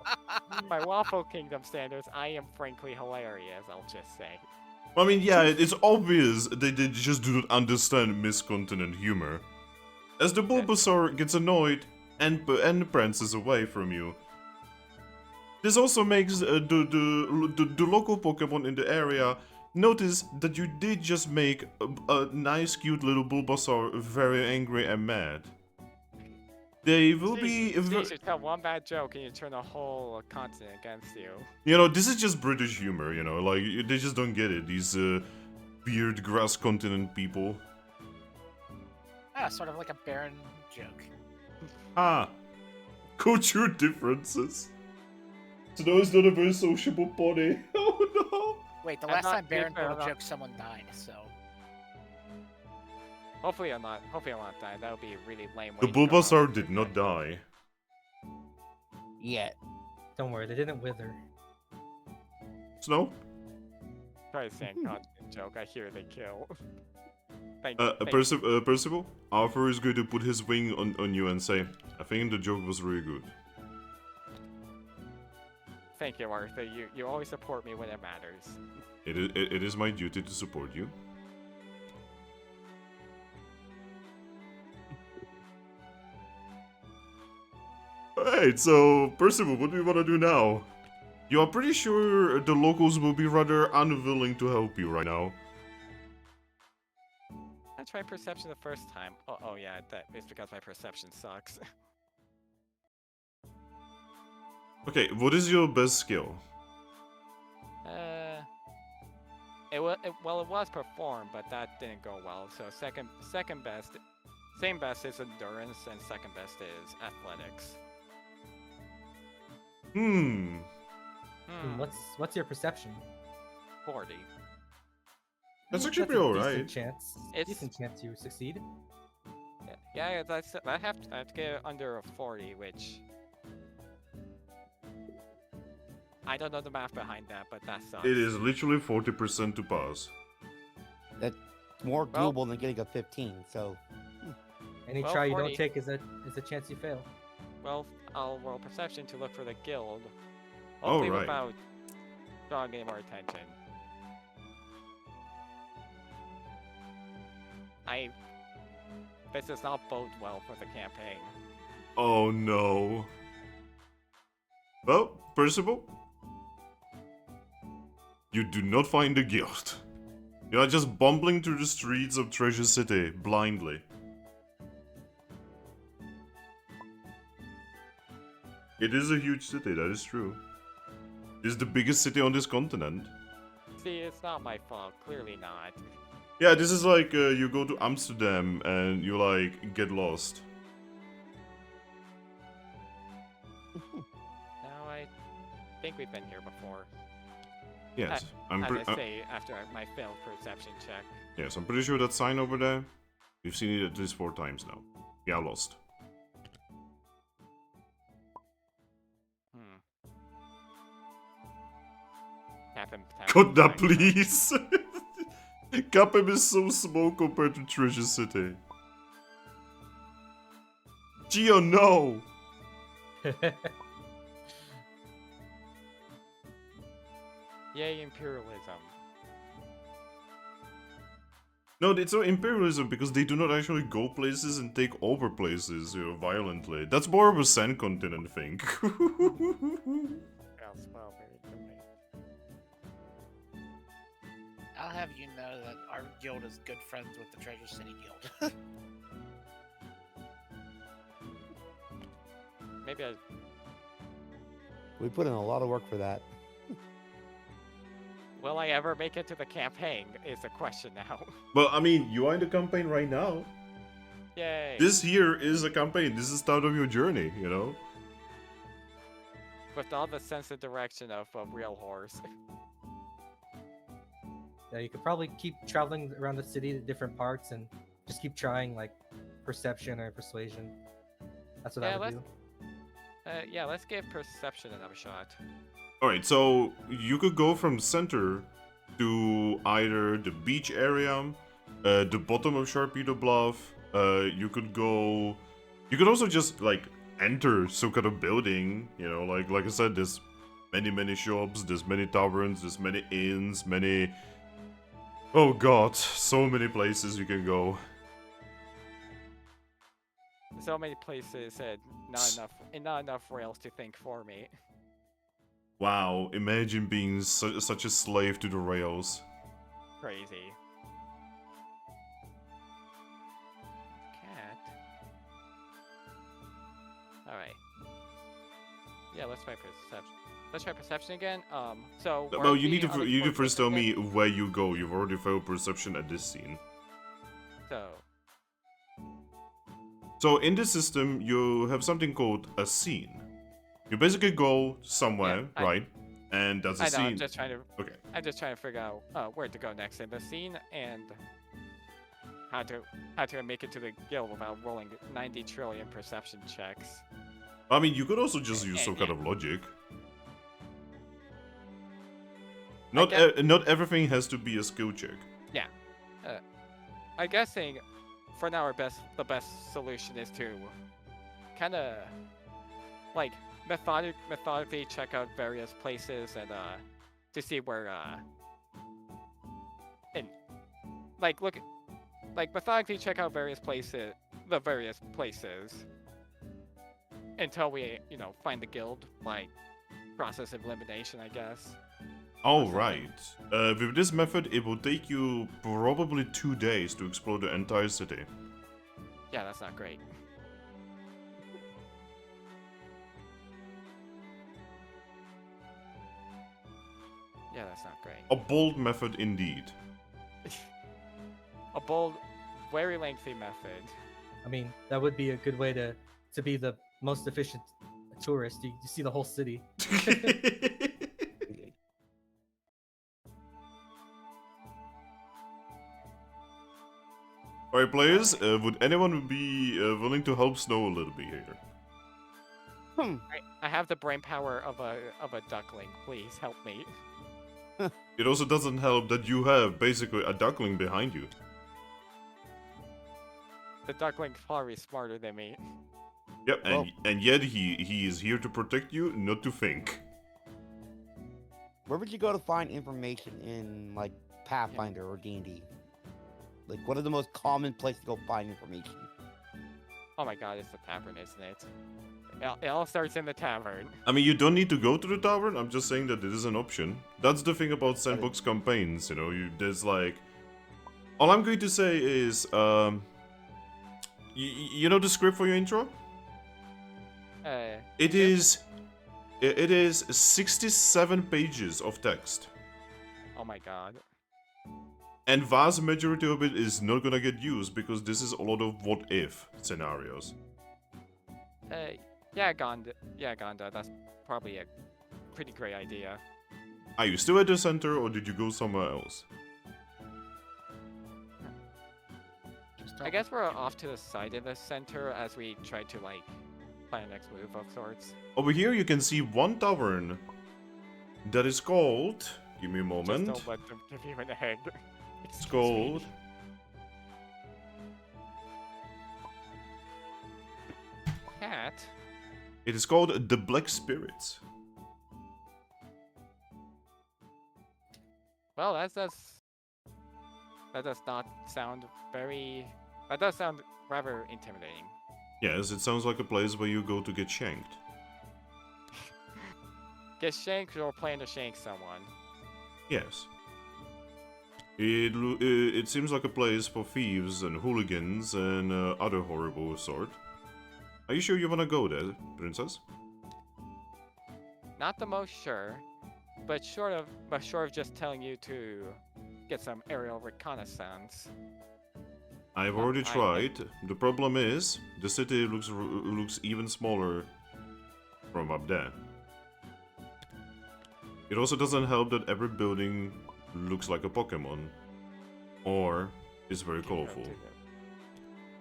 by Waffle Kingdom standards, I am frankly hilarious, I'll just say. I mean, yeah, it's obvious they just do not understand miscontinent humor. As the Bulbasaur gets annoyed and prances away from you. This also makes the local Pokemon in the area notice that you did just make a nice, cute little Bulbasaur very angry and mad. They will be... You should tell one bad joke and you turn the whole continent against you. You know, this is just British humor, you know, like, they just don't get it, these weird grass continent people. Ah, sort of like a barren joke. Ah, culture differences. Snow is not a very sociable body. Oh no! Wait, the I'm last not time Baron fair told a enough. joke, someone died, so... Hopefully I'm not dying. That would be really lame. The way to go out. Bulbasaur did not die. Yet. Don't worry, they didn't wither. Snow? Try to say a constant joke. I hear they kill. Percival? Arthur is going to put his wing on you and say, I think the joke was really good. Thank you, Arthur. You always support me when it matters. It is my duty to support you. Alright, so Percival, what do we want to do now? You are pretty sure the locals will be rather unwilling to help you right now. I tried perception the first time. Oh yeah, that is because my perception sucks. Okay, what is your best skill? It was performed, but that didn't go well. So second best, same best is endurance, and second best is athletics. What's your perception? 40. That's actually a pretty decent alright. chance. It's- Decent chance you succeed. Yeah, I have to get under a 40, which I don't know the math behind that, but that sucks. It is literally 40% to pass. That's more Well- doable than getting a 15, so... Any Well, try you 40. don't take is a chance you fail. Well, I'll roll perception to look for the guild. Oh, Hopefully right. without drawing any more attention. This does not bode well for the campaign. Oh no. Well, Percival, you do not find the guild. You are just bumbling through the streets of Treasure City blindly. It is a huge city, that is true. It is the biggest city on this continent. See, it's not my fault. Clearly not. Yeah, this is like you go to Amsterdam and you like get lost. No, I think we've been here before. Yes, As I say, after my failed perception check. yes, I'm pretty sure that sign over there. We've seen it at least 4 times now. Yeah, lost. Godna, please! Capem is so small compared to Treasure City. Gio, no! Yay, imperialism. No, it's not imperialism because they do not actually go places and take over places, you know, violently. That's more of a sand continent thing. I'll have you know that our guild is good friends with the Treasure City Guild. Maybe I. We put in a lot of work for that. Will I ever make it to the campaign? Is the question now. Well, I mean, you are in the campaign right now. Yay! This here is a campaign. This is the start of your journey, you know? With all the sense and direction of a real horse. Yeah, you could probably keep traveling around the city to different parts and just keep trying like perception or persuasion. That's what I would do. Yeah, let's give perception another shot. Alright, so you could go from center to either the beach area, the bottom of Sharpedo Bluff. You could also just like enter some kind of building, you know, like I said, there's many shops, there's many taverns, there's many inns, oh god, so many places you can go. So many places and not enough rails to think for me. Wow, imagine being such a slave to the rails. Crazy. Cat. Alright. Yeah, let's try perception. Let's try perception again. So. Well, you need to first tell me where you go. You've already failed perception at this scene. So in this system, you have something called a scene. You basically go somewhere, Yeah, right? And that's a I know. scene. I'm just trying to. Okay. I'm just trying to figure out where to go next in the scene and how to make it to the guild without rolling 90 trillion perception checks. I mean, you could also just use some kind of logic. Not everything has to be a skill check. Yeah. I'm guessing for now the best solution is to kind of like methodically check out various places and to see where and methodically check out various places until we find the guild by process of elimination, I guess. Oh, right. With this method, it will take you probably 2 days to explore the entire city. Yeah, that's not great. Yeah, that's not great. A bold method indeed. A bold, very lengthy method. I mean, that would be a good way to be the most efficient tourist. You see the whole city. Alright, players, would anyone be willing to help Snow a little bit here? I have the brain power of a duckling. Please help me. It also doesn't help that you have basically a duckling behind you. The duckling's probably smarter than me. Yep, and yet he is here to protect you, not to think. Where would you go to find information in like Pathfinder or D&D? Like, what are the most common places to go find information? Oh my god, it's the tavern, isn't it? It all starts in the tavern. I mean, you don't need to go to the tavern. I'm just saying that it is an option. That's the thing about sandbox campaigns, you know. There's like, all I'm going to say is, you know the script for your intro? It is 67 pages of text. Oh my god. And vast majority of it is not gonna get used because this is a lot of what if scenarios. Yeah, Gonda, that's probably a pretty great idea. Are you still at the center or did you go somewhere else? I guess we're off to the side of the center as we try to like plan next move of sorts. Over here you can see one tavern that is called... Give me a moment. Just don't let them give you an egg. It's called... Cat? It is called The Black Spirits. Well, that does not sound very... That does sound rather intimidating. Yes, it sounds like a place where you go to get shanked. Get shanked or plan to shank someone. Yes. It seems like a place for thieves and hooligans and other horrible sort. Are you sure you wanna go there, princess? Not the most sure, but short of just telling you to get some aerial reconnaissance. I've Well, already I- tried. The problem is, the city looks even smaller from up there. It also doesn't help that every building looks like a Pokemon, or is very colorful.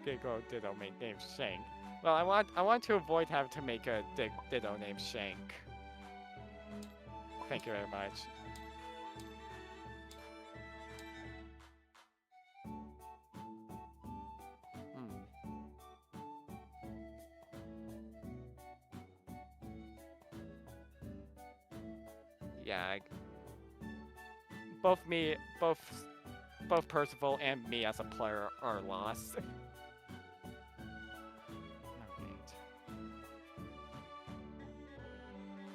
Gigo Ditto named Shank. Well, I want to avoid having to make a Ditto named Shank. Thank you very much. Yeah, both Percival and me as a player are lost. Alright.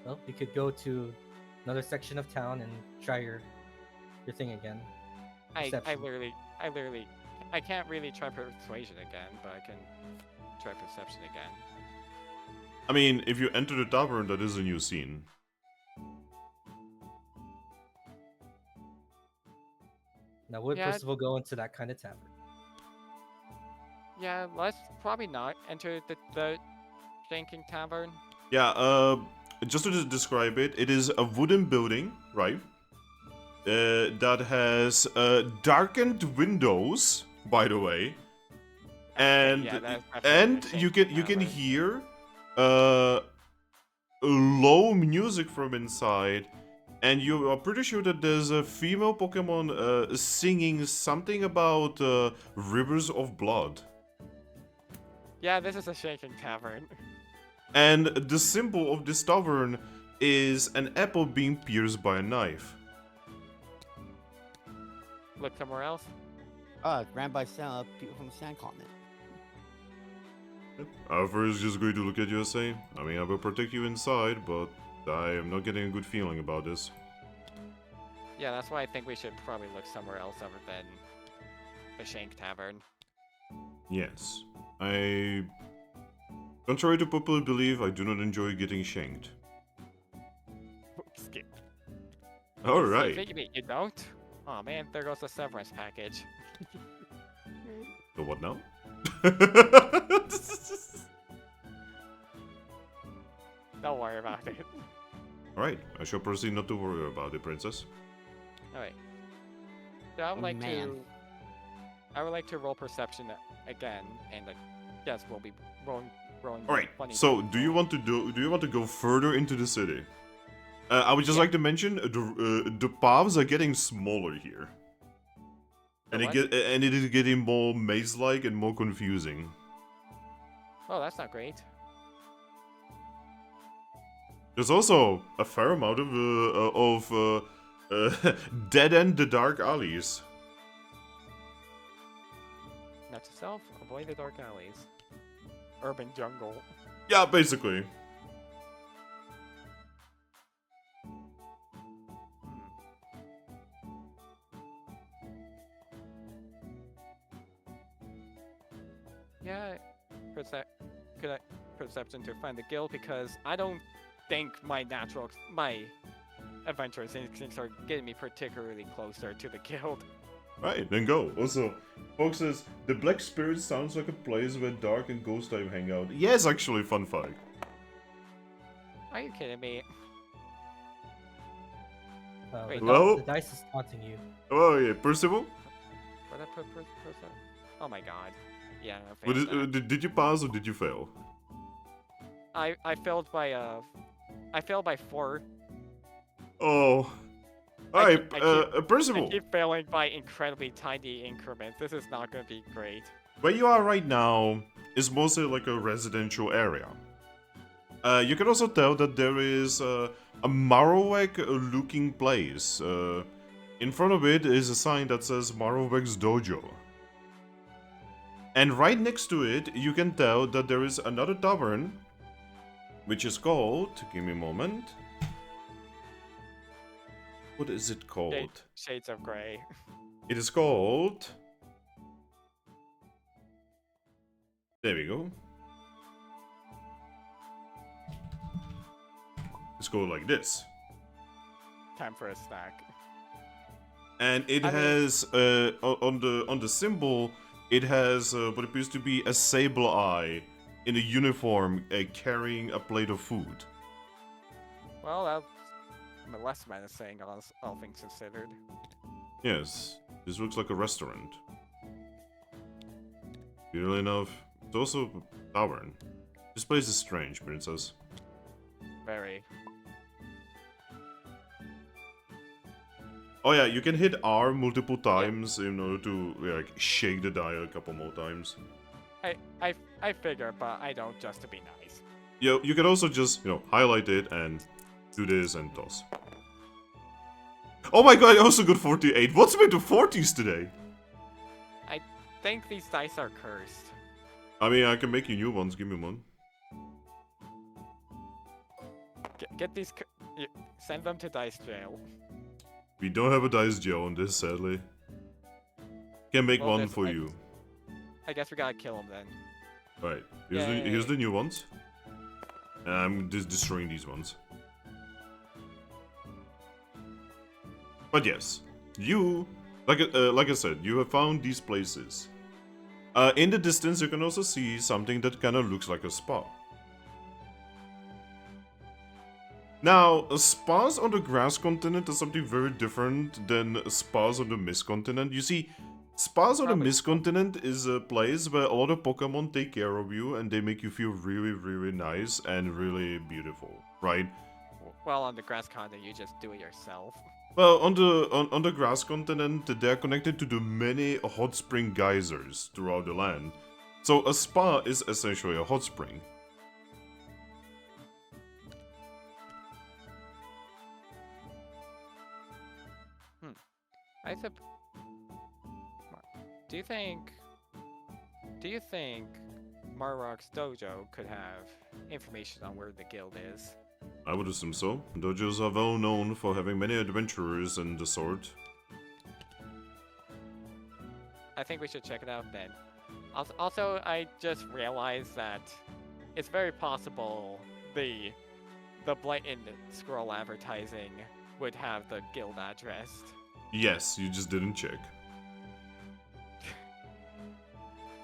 Well, you could go to another section of town and try your thing again. I Perception. literally, I can't really try persuasion again, but I can try perception again. I mean, if you enter the tavern, that is a new scene. Now, would Yeah. Percival go into that kind of tavern? Yeah, let's probably not enter the Shanking Tavern. Yeah, just to describe it, it is a wooden building, right? That has darkened windows, by the way, and yeah, that's definitely the you Shanking can Tavern. hear low music from inside, and you are pretty sure that there's a female Pokemon singing something about rivers of blood. Yeah, this is a Shanking Tavern. And the symbol of this tavern is an apple being pierced by a knife. Look somewhere else. Ran by people from the Sand Continent. Alpha is just going to look at you and say, I mean, I will protect you inside, but I am not getting a good feeling about this. Yeah, that's why I think we should probably look somewhere else other than the Shank Tavern. Yes. Contrary to popular belief, I do not enjoy getting shanked. Skip. Alright. You don't? Oh man, there goes the severance package. So what now? Don't worry about it. Alright, I shall proceed not to worry about it, princess. Alright. So I would like man. to... I would like to roll perception again, and like, yes, we'll be rolling Alright, funny. so do you want to go further into the city? I would just Yeah. like to mention the paths are getting smaller here. And what? it is getting more maze-like and more confusing. Oh, that's not great. There's also a fair amount of dead-end the dark alleys. Not yourself, avoid the dark alleys. Urban jungle. Yeah, basically. Yeah, perception to find the guild, because I don't think my adventurous instincts are getting me particularly closer to the guild. Right, then go. Also, Fox says, the Black Spirit sounds like a place where dark and ghost type hang out. Yes, actually, fun fact. Are you kidding me? Wait, Well- The dice is taunting you. Oh yeah, Percival? Where did I put perception? Oh my god. Yeah, I What failed is, that. did you pass or did you fail? I failed by I failed by 4. Oh. I Alright, keep- I I Percival, keep failing by incredibly tiny increments. This is not gonna be great. where you are right now is mostly like a residential area. You can also tell that there is a Marowak-looking place. In front of it is a sign that says Marowak's Dojo. And right next to it, you can tell that there is another tavern, which is called... Give me a moment. What is it called? Shades of Grey. It is called... There we go. Let's go like this. Time for a snack. And it I mean- has on the symbol, it has what appears to be a sable eye in a uniform carrying a plate of food. Well, that's less menacing, all things considered. Yes, this looks like a restaurant. Weirdly enough, it's also a tavern. This place is strange, princess. Very. Oh yeah, you can hit R multiple times in order to like shake the die a couple more times. I figure, but I don't just to be nice. Yeah, you can also just, highlight it and do this and toss. Oh my god, I also got 48. What's with the 40s today? I think these dice are cursed. I mean, I can make you new ones. Give me one. Get these. Send them to dice jail. We don't have a dice jail on this, sadly. Can make Well, one there's- for you. I guess we gotta kill them then. Right. Here's the new ones. And I'm just destroying these ones. But yes, you, like I said, you have found these places. In the distance, you can also see something that kind of looks like a spa. Now, spas on the grass continent is something very different than spas on the mist continent. You see, spas on the mist continent is a place where a lot of Pokemon take care of you and they make you feel really, really nice and really beautiful, right? Well, on the grass continent, you just do it yourself. Well, on the grass continent, they're connected to the many hot spring geysers throughout the land. So a spa is essentially a hot spring. Do you think Marrock's dojo could have information on where the guild is? I would assume so. Dojos are well known for having many adventurers and the sort. I think we should check it out then. Also, I just realized that it's very possible the blatant scroll advertising would have the guild address. Yes, you just didn't check.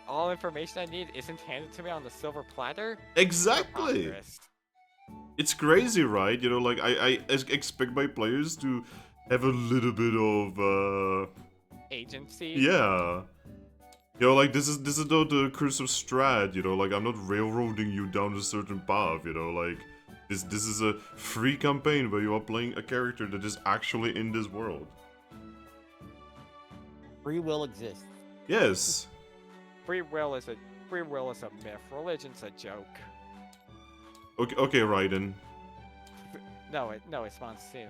All information I need isn't handed to me on the silver platter? Exactly! Preposterous. It's crazy, right? Like, I expect my players to have a little bit of, Agency? yeah. Like, this is the curse of Strahd, like, I'm not railroading you down a certain path, like, this is a free campaign where you are playing a character that is actually in this world. Free will exists. Yes. Free will is a myth. Religion's a joke. Okay, Raiden. No, it's Monsoon.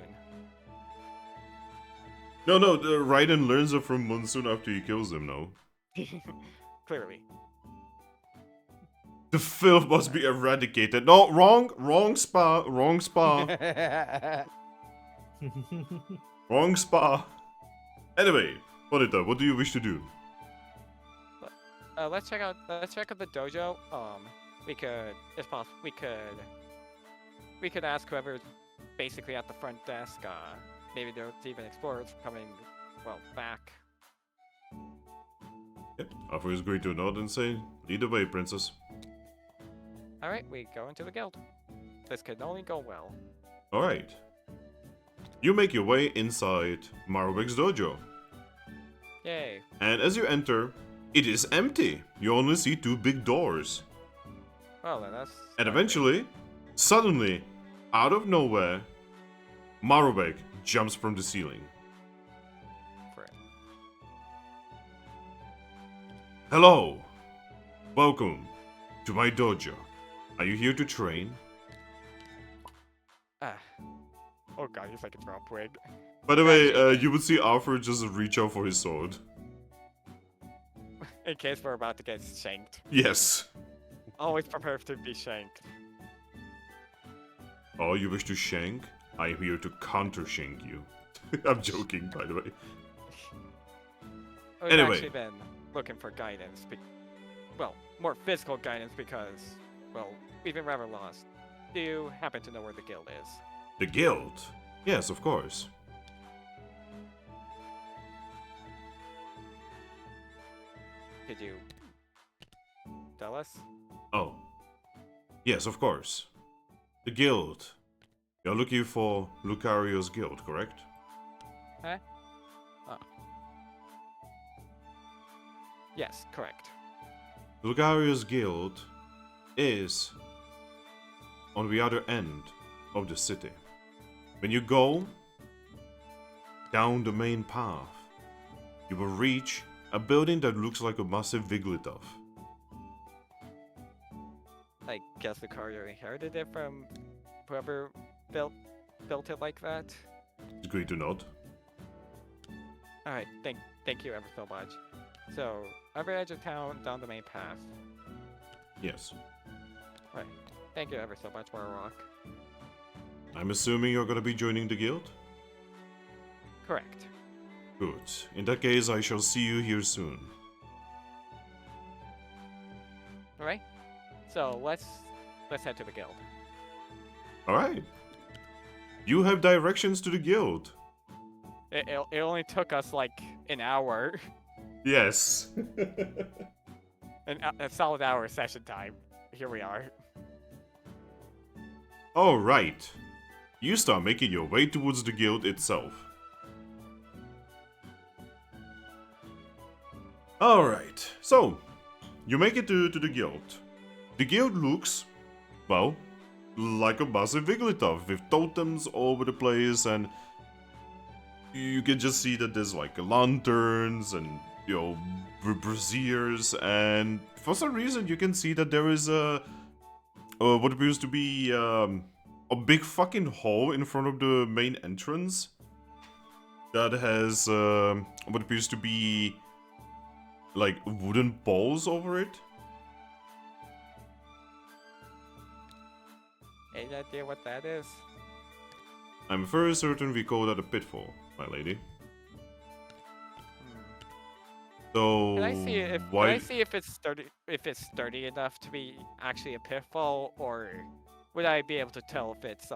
No, Raiden learns it from Monsoon after he kills him, no? Clearly. The filth must be eradicated. No, wrong spa. Wrong spa. Anyway, Ponyta, what do you wish to do? Let's check out the dojo. We could, if possible, we could ask whoever's basically at the front desk. Maybe there's even explorers coming, back. Yep, Alpha is going to nod and say, "Lead the way, princess." All right, we go into the guild. This could only go well. All right. You make your way inside Marowek's dojo, Yay! and as you enter, it is empty. You only see two big doors. Well then, that's. And eventually, suddenly, out of nowhere, Marowek jumps from the ceiling. Frick. Hello! Welcome to my dojo. Are you here to train? Oh god, he's like a drop wig. By the way, you would see Alfred just reach out for his sword. In case we're about to get shanked. Yes. Always prepare to be shanked. Oh, you wish to shank? I am here to counter-shank you. I'm joking, by the way. we've Anyway. actually been looking for guidance. Well, more physical guidance because, well, we've been rather lost. Do you happen to know where the guild is? The guild? Yes, of course. Could you tell us? Oh. Yes, of course. The guild. You're looking for Lucario's guild, correct? Huh? Oh. Yes, correct. Lucario's guild is on the other end of the city. When you go down the main path, you will reach a building that looks like a massive Wigglytuff. I guess the Lucario inherited it from whoever built it like that. It's great to nod. Alright, thank you ever so much. So, other edge of town, down the main path. Yes. Right. Thank you ever so much, Warrock. I'm assuming you're gonna be joining the guild? Correct. Good. In that case, I shall see you here soon. Alright. So let's head to the guild. Alright. You have directions to the guild. It only took us like an hour. Yes. A solid hour session time. Here we are. Alright. You start making your way towards the guild itself. Alright, so you make it to the guild. The guild looks, well, like a massive Wigglytuff with totems all over the place, and you can just see that there's like lanterns and, you know, braziers, and for some reason you can see that there is what appears to be a big fucking hole in front of the main entrance that has what appears to be like wooden balls over it. Any idea what that is? I'm very certain we call that a pitfall, my lady. So Can I see why? if it's sturdy enough to be actually a pitfall, or would I be able to tell if it's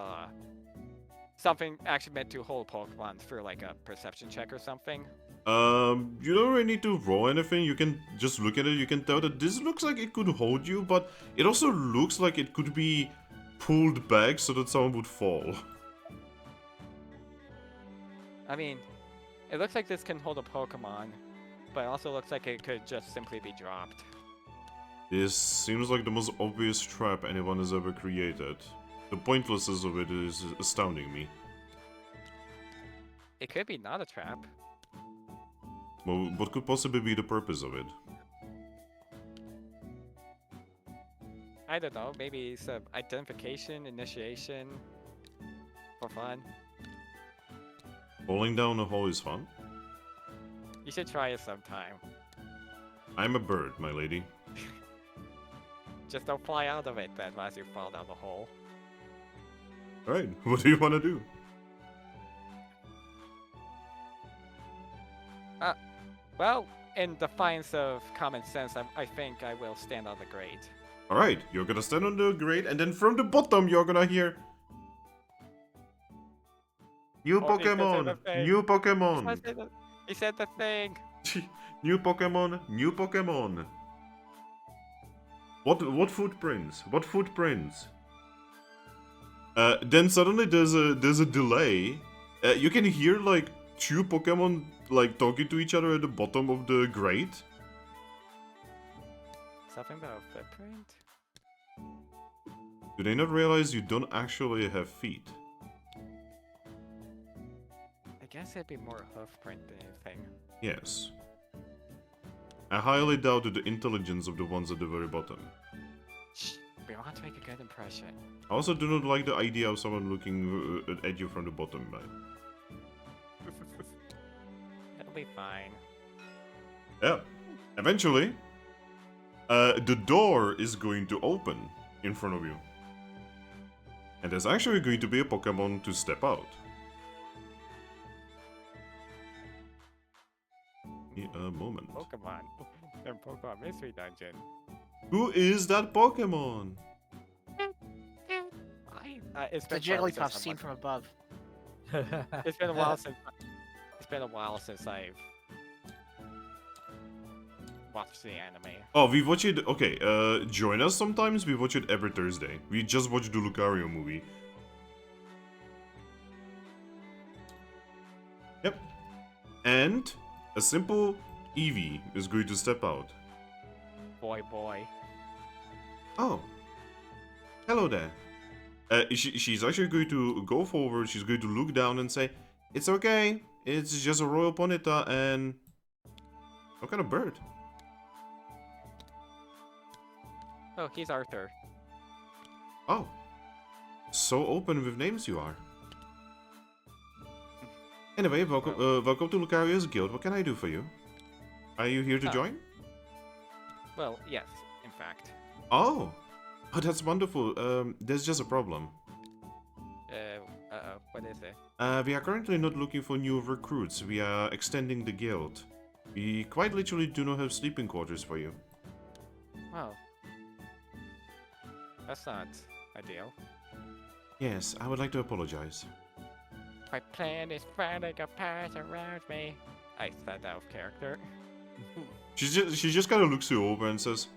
something actually meant to hold Pokemon through like a perception check or something? You don't really need to roll anything. You can just look at it. You can tell that this looks like it could hold you, but it also looks like it could be pulled back so that someone would fall. I mean, it looks like this can hold a Pokemon, but it also looks like it could just simply be dropped. This seems like the most obvious trap anyone has ever created. The pointlessness of it is astounding me. It could be not a trap. Well, what could possibly be the purpose of it? I don't know, maybe some identification, initiation, for fun. Falling down a hole is fun? You should try it sometime. I'm a bird, my lady. Just don't fly out of it then as you fall down the hole. Alright, what do you want to do? Well, in defiance of common sense, I think I will stand on the grate. Alright, you're gonna stand on the grate, and then from the bottom you're gonna hear... New Oh, he said Pokemon! the thing. New Pokemon! He said the thing! New Pokemon! New Pokemon! What footprints? What footprints? Then suddenly there's a delay. You can hear like two Pokemon like talking to each other at the bottom of the grate. Something about a footprint? Do they not realize you don't actually have feet? I guess it'd be more hoofprint than anything. Yes. I highly doubted the intelligence of the ones at the very bottom. Shh, we want to make a good impression. I also do not like the idea of someone looking at you from the bottom, but... It'll be fine. Yeah. Eventually, the door is going to open in front of you. And there's actually going to be a Pokemon to step out. Yeah. me a moment. Pokemon. In Pokemon Mystery Dungeon. Who is that Pokemon? It's The been forever Jigglypuff since seen from above. It's been a while since. It's been a while since I've watched the anime. Oh, we watch it. Okay, join us sometimes. We watch it every Thursday. We just watched the Lucario movie. Yep. And a simple Eevee is going to step out. Boy. Oh. Hello there. She's actually going to go forward. She's going to look down and say, "It's okay. It's just a Royal Ponyta and some kind of bird." Oh, he's Arthur. Oh. So open with names you are. Anyway, welcome to Lucario's guild. What can I do for you? Are you here to join? Well, yes, in fact. Oh, that's wonderful. There's just a problem. What is it? We are currently not looking for new recruits. We are extending the guild. We quite literally do not have sleeping quarters for you. Well, that's not ideal. Yes, I would like to apologize. My plan is running a path around me. I said out of character. She just kind of looks you over and says,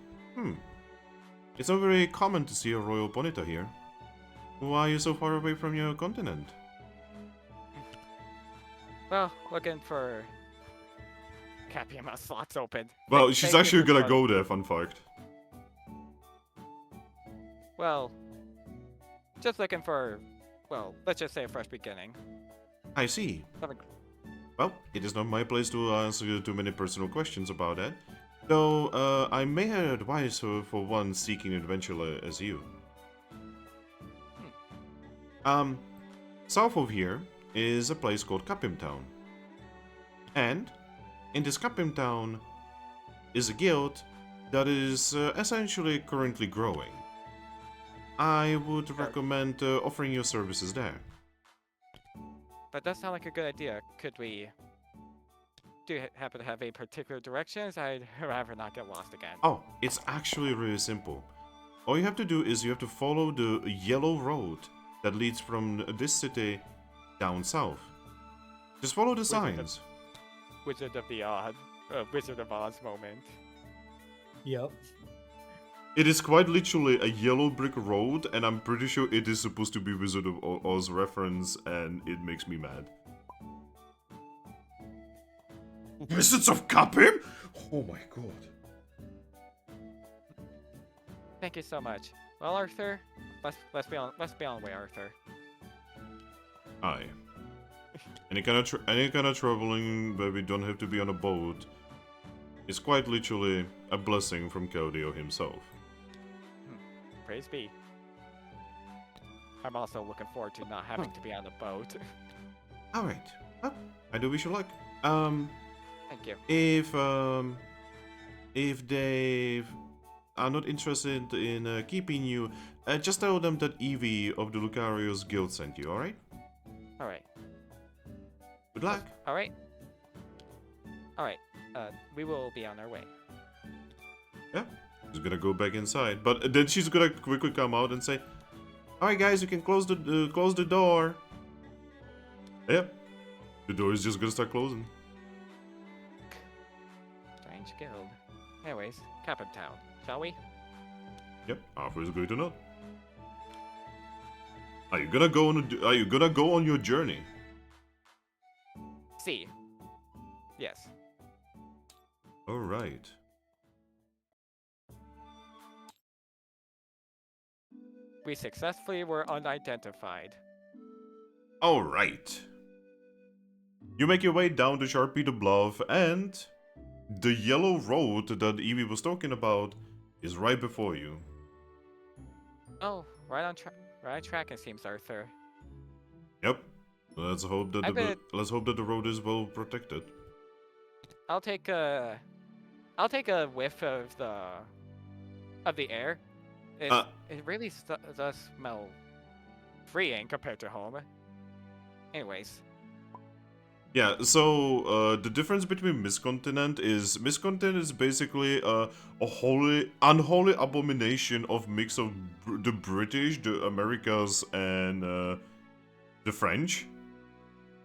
It's not very common to see a Royal Ponyta here. Why are you so far away from your continent? Well, looking for happy amount of slots open. Well, Thank she's you actually for gonna fun- go there, fun fact. Well, just looking for, well, let's just say a fresh beginning. I see. Nothing- Well, it is not my place to answer too many personal questions about that. Though, I may have advice for one seeking adventure as you. South of here is a place called Kapim Town. And in this Kapim Town is a guild that is essentially currently growing. I would recommend offering your services there. That does sound like a good idea. Could we... Do you happen to have any particular directions? I'd rather not get lost again. Oh, it's actually really simple. All you have to do is you have to follow the yellow road that leads from this city down south. Just follow the signs. Wizard of the Oz. Wizard of Oz moment. Yep. It is quite literally a yellow brick road, and I'm pretty sure it is supposed to be Wizard of Oz reference, and it makes me mad. Wizards of Kapim? Oh my god. Thank you so much. Well, Arthur, let's be on the way, Arthur. Aye. Any kind of traveling where we don't have to be on a boat is quite literally a blessing from Keldeo himself. Praise be. I'm also looking forward to not having to be on the boat. Alright. Well, I do wish you luck. Thank you. If they are not interested in keeping you, just tell them that Eevee of the Lucario's guild sent you, alright? Alright. Good luck. Alright. Alright. We will be on our way. Yeah. She's gonna go back inside, but then she's gonna quickly come out and say, "Alright guys, you can close the door." Yep. The door is just gonna start closing. Strange guild. Anyways, Captain Town, shall we? Yep, Arthur is going to know. Are you gonna go on your journey? See. Yes. Alright. We successfully were unidentified. Alright. You make your way down the Sharpie the Bluff, and the yellow road that Eevee was talking about is right before you. Oh, right on track it seems, Arthur. Yep. Let's hope that the road is well protected. I'll take a whiff of the air. It really does smell freeing compared to home. Anyways, Yeah, so the difference between Miscontinent is basically a unholy abomination of mix of the British, the Americas, and the French.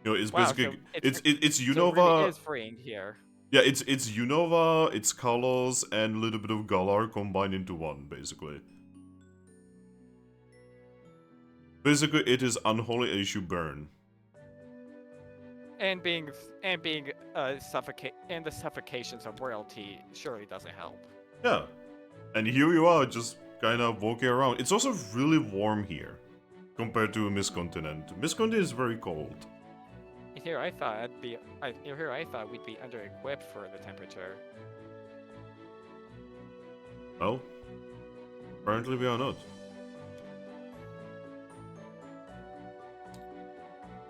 You know, it's Wow, basically so it's so it really Unova. is freeing here. Yeah, it's Unova, it's Kalos, and a little bit of Galar combined into one, basically. Basically, it is unholy as you burn. And being suffocate and the suffocations of royalty surely doesn't help. Yeah, and here you are, just kind of walking around. It's also really warm here, compared to Miscontinent. Miscontinent is very cold. Here I thought we'd be under equipped for the temperature. Well, apparently we are not.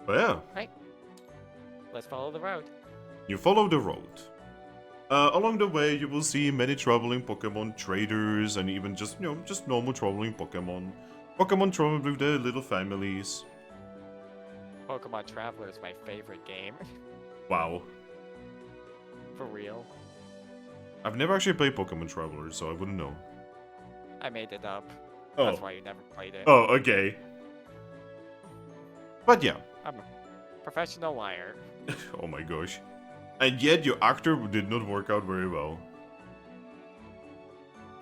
But yeah. Right. Let's follow the road. You follow the road. Along the way, you will see many traveling Pokemon traders and even just normal traveling Pokemon. Pokemon travel with their little families. Pokemon Traveler is my favorite game. Wow. For real. I've never actually played Pokemon Traveler, so I wouldn't know. I made it up. Oh. That's why you never played it. Oh, okay. But yeah. I'm a professional liar. Oh my gosh. And yet your actor did not work out very well.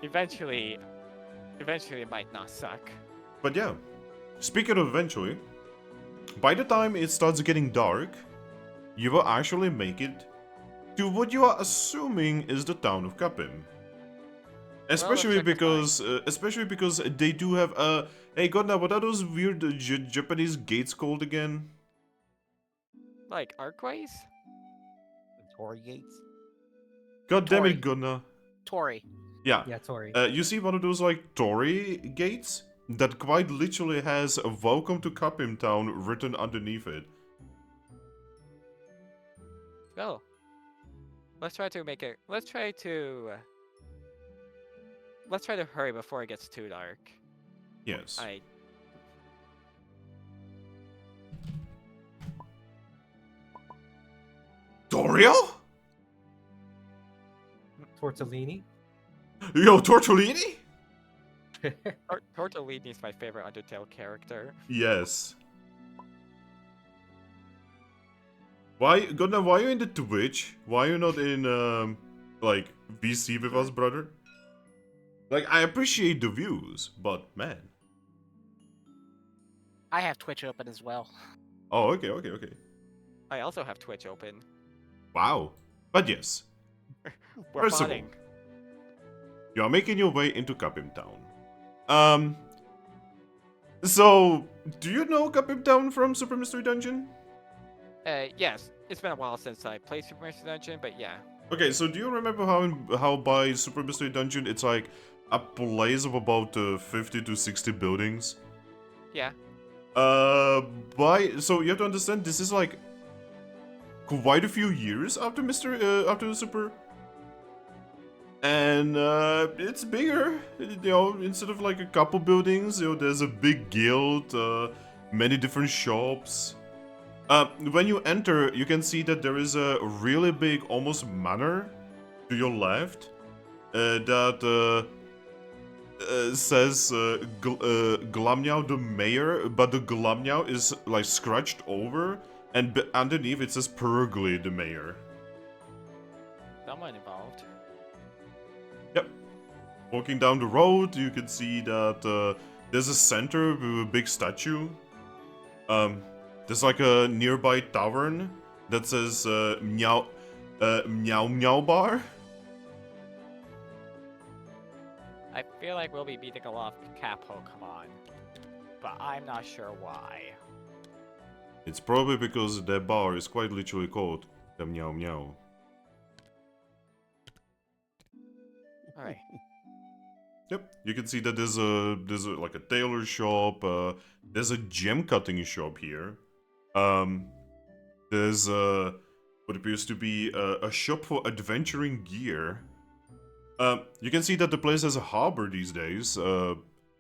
Eventually it might not suck. But yeah. Speaking of eventually, by the time it starts getting dark, you will actually make it to what you are assuming is the town of Kapim. Especially because they do have hey Godna, what are those weird Japanese gates called again? Like archways? The Torii gates. God damn it, Torii. Godna. Tori. Yeah. Yeah, Tori. You see one of those like Torii gates that quite literally has a "Welcome to Kapim Town" written underneath it. Well, let's try to hurry before it gets too dark. Yes. Dorio? Tortellini. Yo, Tortellini? Tortellini is my favorite Undertale character. Yes. Why, Godna, why are you in the Twitch? Why are you not in, like, VC with us, brother? Like, I appreciate the views, but, man. I have Twitch open as well. Oh, okay. I also have Twitch open. Wow. But yes. We're Percival. bonding. You are making your way into Kapim Town. So, do you know Kapim Town from Super Mystery Dungeon? Yes. It's been a while since I played Super Mystery Dungeon, but yeah. Okay, so do you remember how by Super Mystery Dungeon it's like a place of about 50 to 60 buildings? Yeah. So you have to understand this is like quite a few years after after Super. And it's bigger, instead of like a couple buildings, there's a big guild, many different shops. When you enter, you can see that there is a really big, almost manor to your left that says Glamnyao the mayor, but the Glamnyao is like scratched over, and underneath it says Perugly the mayor. Someone involved. Yep. Walking down the road, you can see that there's a center with a big statue. There's like a nearby tavern that says Meow Meow Bar. I feel like we'll be beating a lot of cat Pokemon, but I'm not sure why. It's probably because that bar is quite literally called the Meow Meow. Alright. Yep, you can see that there's a like a tailor shop. There's a gem cutting shop here. There's what appears to be a shop for adventuring gear. You can see that the place has a harbor these days,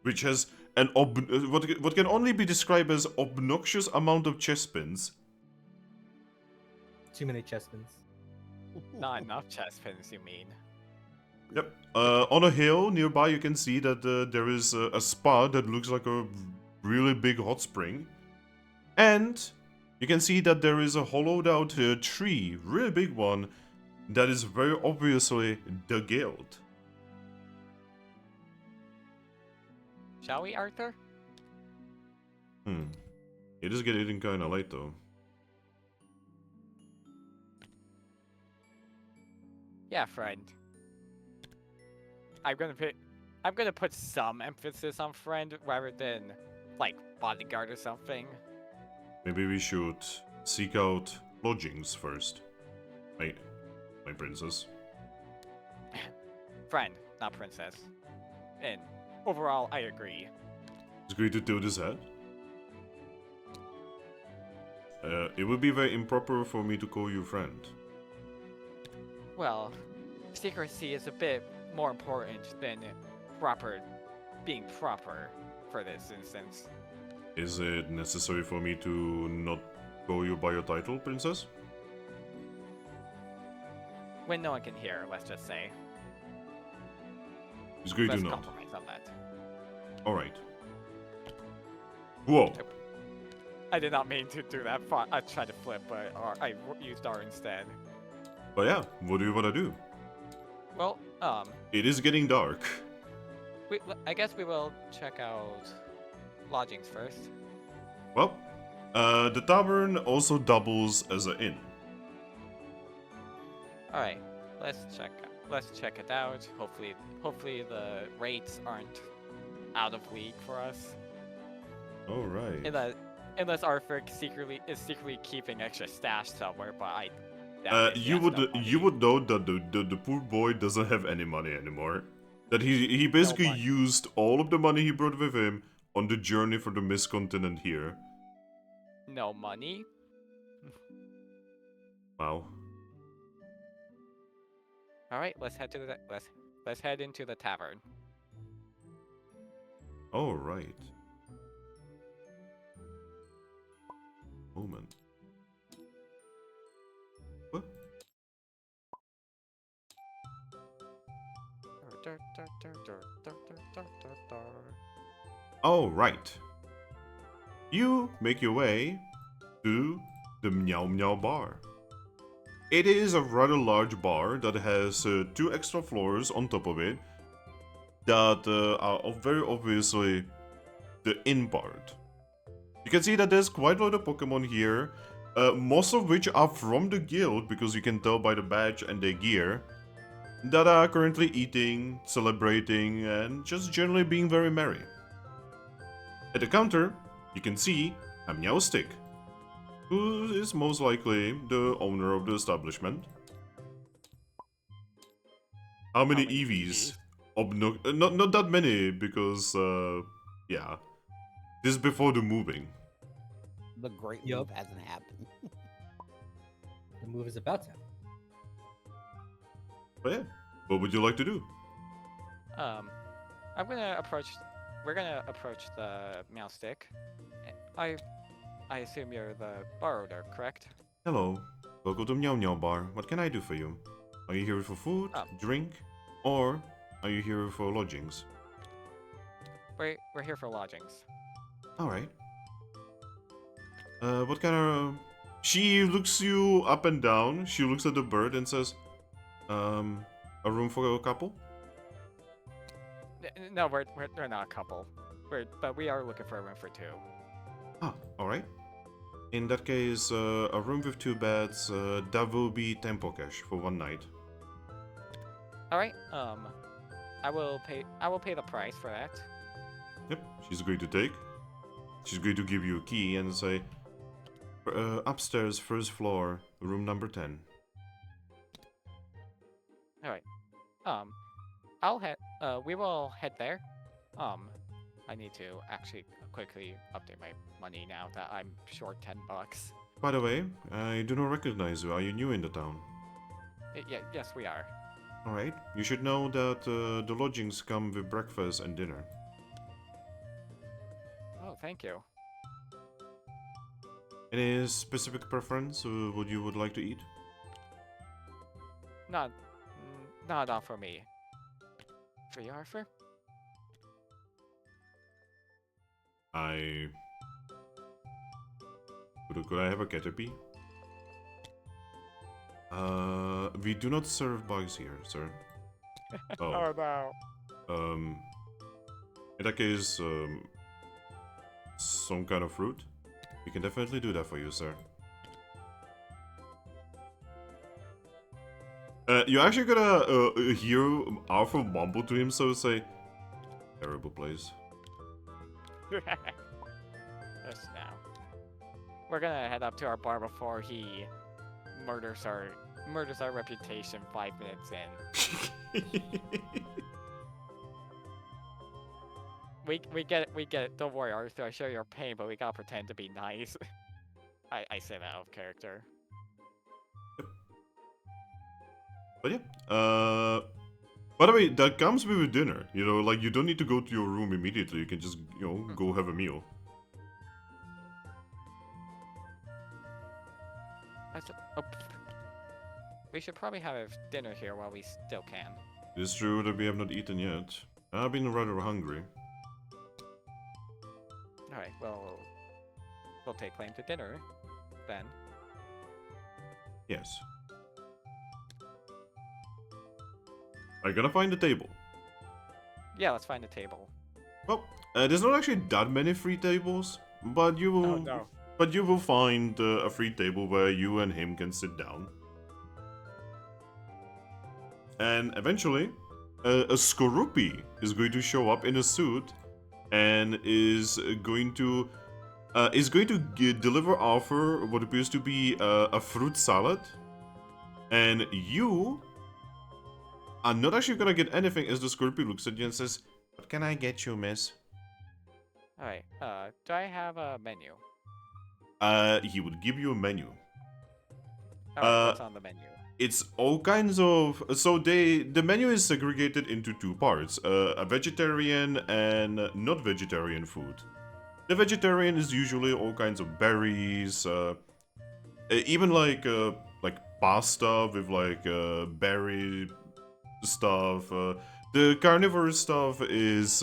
which has an what can only be described as obnoxious amount of chest pins. Too many chest pins. Not enough chest pins, you mean? Yep. On a hill nearby, you can see that there is a spa that looks like a really big hot spring. And you can see that there is a hollowed out tree, really big one, that is very obviously the guild. Shall we, Arthur? It is getting kinda late though. Yeah, friend. I'm gonna put some emphasis on friend rather than like bodyguard or something. Maybe we should seek out lodgings first. My princess. Friend, not princess. And overall, I agree. It's great to do this head. It would be very improper for me to call you friend. Well, secrecy is a bit more important than being proper for this instance. Is it necessary for me to not call you by your title, princess? When no one can hear, let's just say. It's great Let's to not. compromise on that. Alright. Whoa! I did not mean to do that. I tried to flip, but I used R instead. But yeah, what do you wanna do? Well, It is getting dark. I guess we will check out lodgings first. Well, the tavern also doubles as an inn. All right, let's check it out. Hopefully the rates aren't out of league for us. Alright. Unless Arthur is secretly keeping extra stash somewhere, but I. You would know that the poor boy doesn't have any money anymore. That he basically used all of the money he brought with him on the journey for the Mist Continent here. No money. Wow. All right, let's head to let's head into the tavern. All right. Moment. What? All right. You make your way to the Meow Meow Bar. It is a rather large bar that has 2 extra floors on top of it that are very obviously the inn part. You can see that there's quite a lot of Pokemon here, most of which are from the guild, because you can tell by the badge and their gear, that are currently eating, celebrating, and just generally being very merry. At the counter, you can see a Meowstic, who is most likely the owner of the establishment. How many EVs? Not that many, because, yeah. This is before the moving. The great Yup. move hasn't happened. The move is about to happen. But yeah, what would you like to do? We're gonna approach the Meowstic. I assume you're the bar owner, correct? Hello, welcome to Meow Meow Bar. What can I do for you? Are you here for food, drink, or are you here for lodgings? We're here for lodgings. Alright. What kind of... She looks you up and down. She looks at the bird and says, a room for a couple? No, we're not a couple. But we are looking for a room for 2. Ah, alright. In that case, a room with 2 beds, that will be 10 Pokesh for 1 night. Alright, I will pay the price for that. Yep, she's agreed to take. She's going to give you a key and say, upstairs, first floor, room number 10. Alright. We will head there. I need to actually quickly update my money now that I'm short $10. By the way, I do not recognize you. Are you new in the town? Yes, we are. Alright, you should know that the lodgings come with breakfast and dinner. Oh, thank you. Any specific preference what you would like to eat? Not, not for me. For you, Arthur? Could I have a Caterpie? We do not serve bugs here, sir. Oh. no. In that case, some kind of fruit? We can definitely do that for you, sir. You're actually gonna hear Arthur mumble to himself say, terrible place. Just now. We're gonna head up to our bar before he murders our reputation 5 minutes in. We get it. Don't worry, Arthur. I share your pain, but we gotta pretend to be nice. I say that out of character. But yeah, by the way, that comes with dinner. You know, like you don't need to go to your room immediately. You can just, you know, go have a meal. We should probably have dinner here while we still can. It's true that we have not eaten yet. I've been rather hungry. Alright, well, we'll take claim to dinner, then. Yes. Are you gonna find the table? Yeah, let's find a table. Well, there's not actually that many free tables, but you will. Oh, no. But you will find a free table where you and him can sit down. And eventually, a Skorupi is going to show up in a suit and is going to deliver Arthur what appears to be a fruit salad. And you are not actually gonna get anything as the Skorupi looks at you and says, "What can I get you, miss?" Alright, do I have a menu? He would give you a menu. Alright, what's on the menu? It's all kinds of... So the menu is segregated into two parts. A vegetarian and not vegetarian food. The vegetarian is usually all kinds of berries, even like pasta with like berry stuff. The carnivore stuff is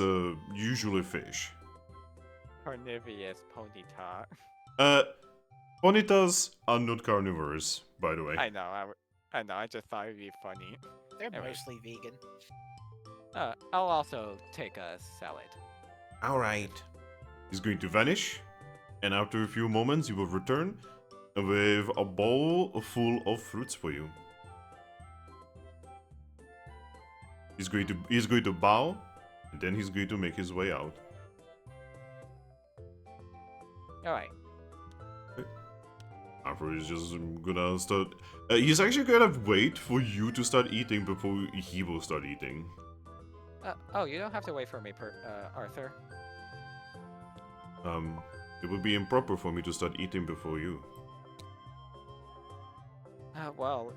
usually fish. Carnivorous Ponyta. Ponytas are not carnivores, by the way. I know, I just thought it'd be funny. They're Anyway. mostly vegan. I'll also take a salad. Alright. He's going to vanish, and after a few moments he will return with a bowl full of fruits for you. He's going to bow, and then he's going to make his way out. Alright. Arthur is just gonna start... he's actually gonna wait for you to start eating before he will start eating. Oh, you don't have to wait for me, Arthur. It would be improper for me to start eating before you. Well,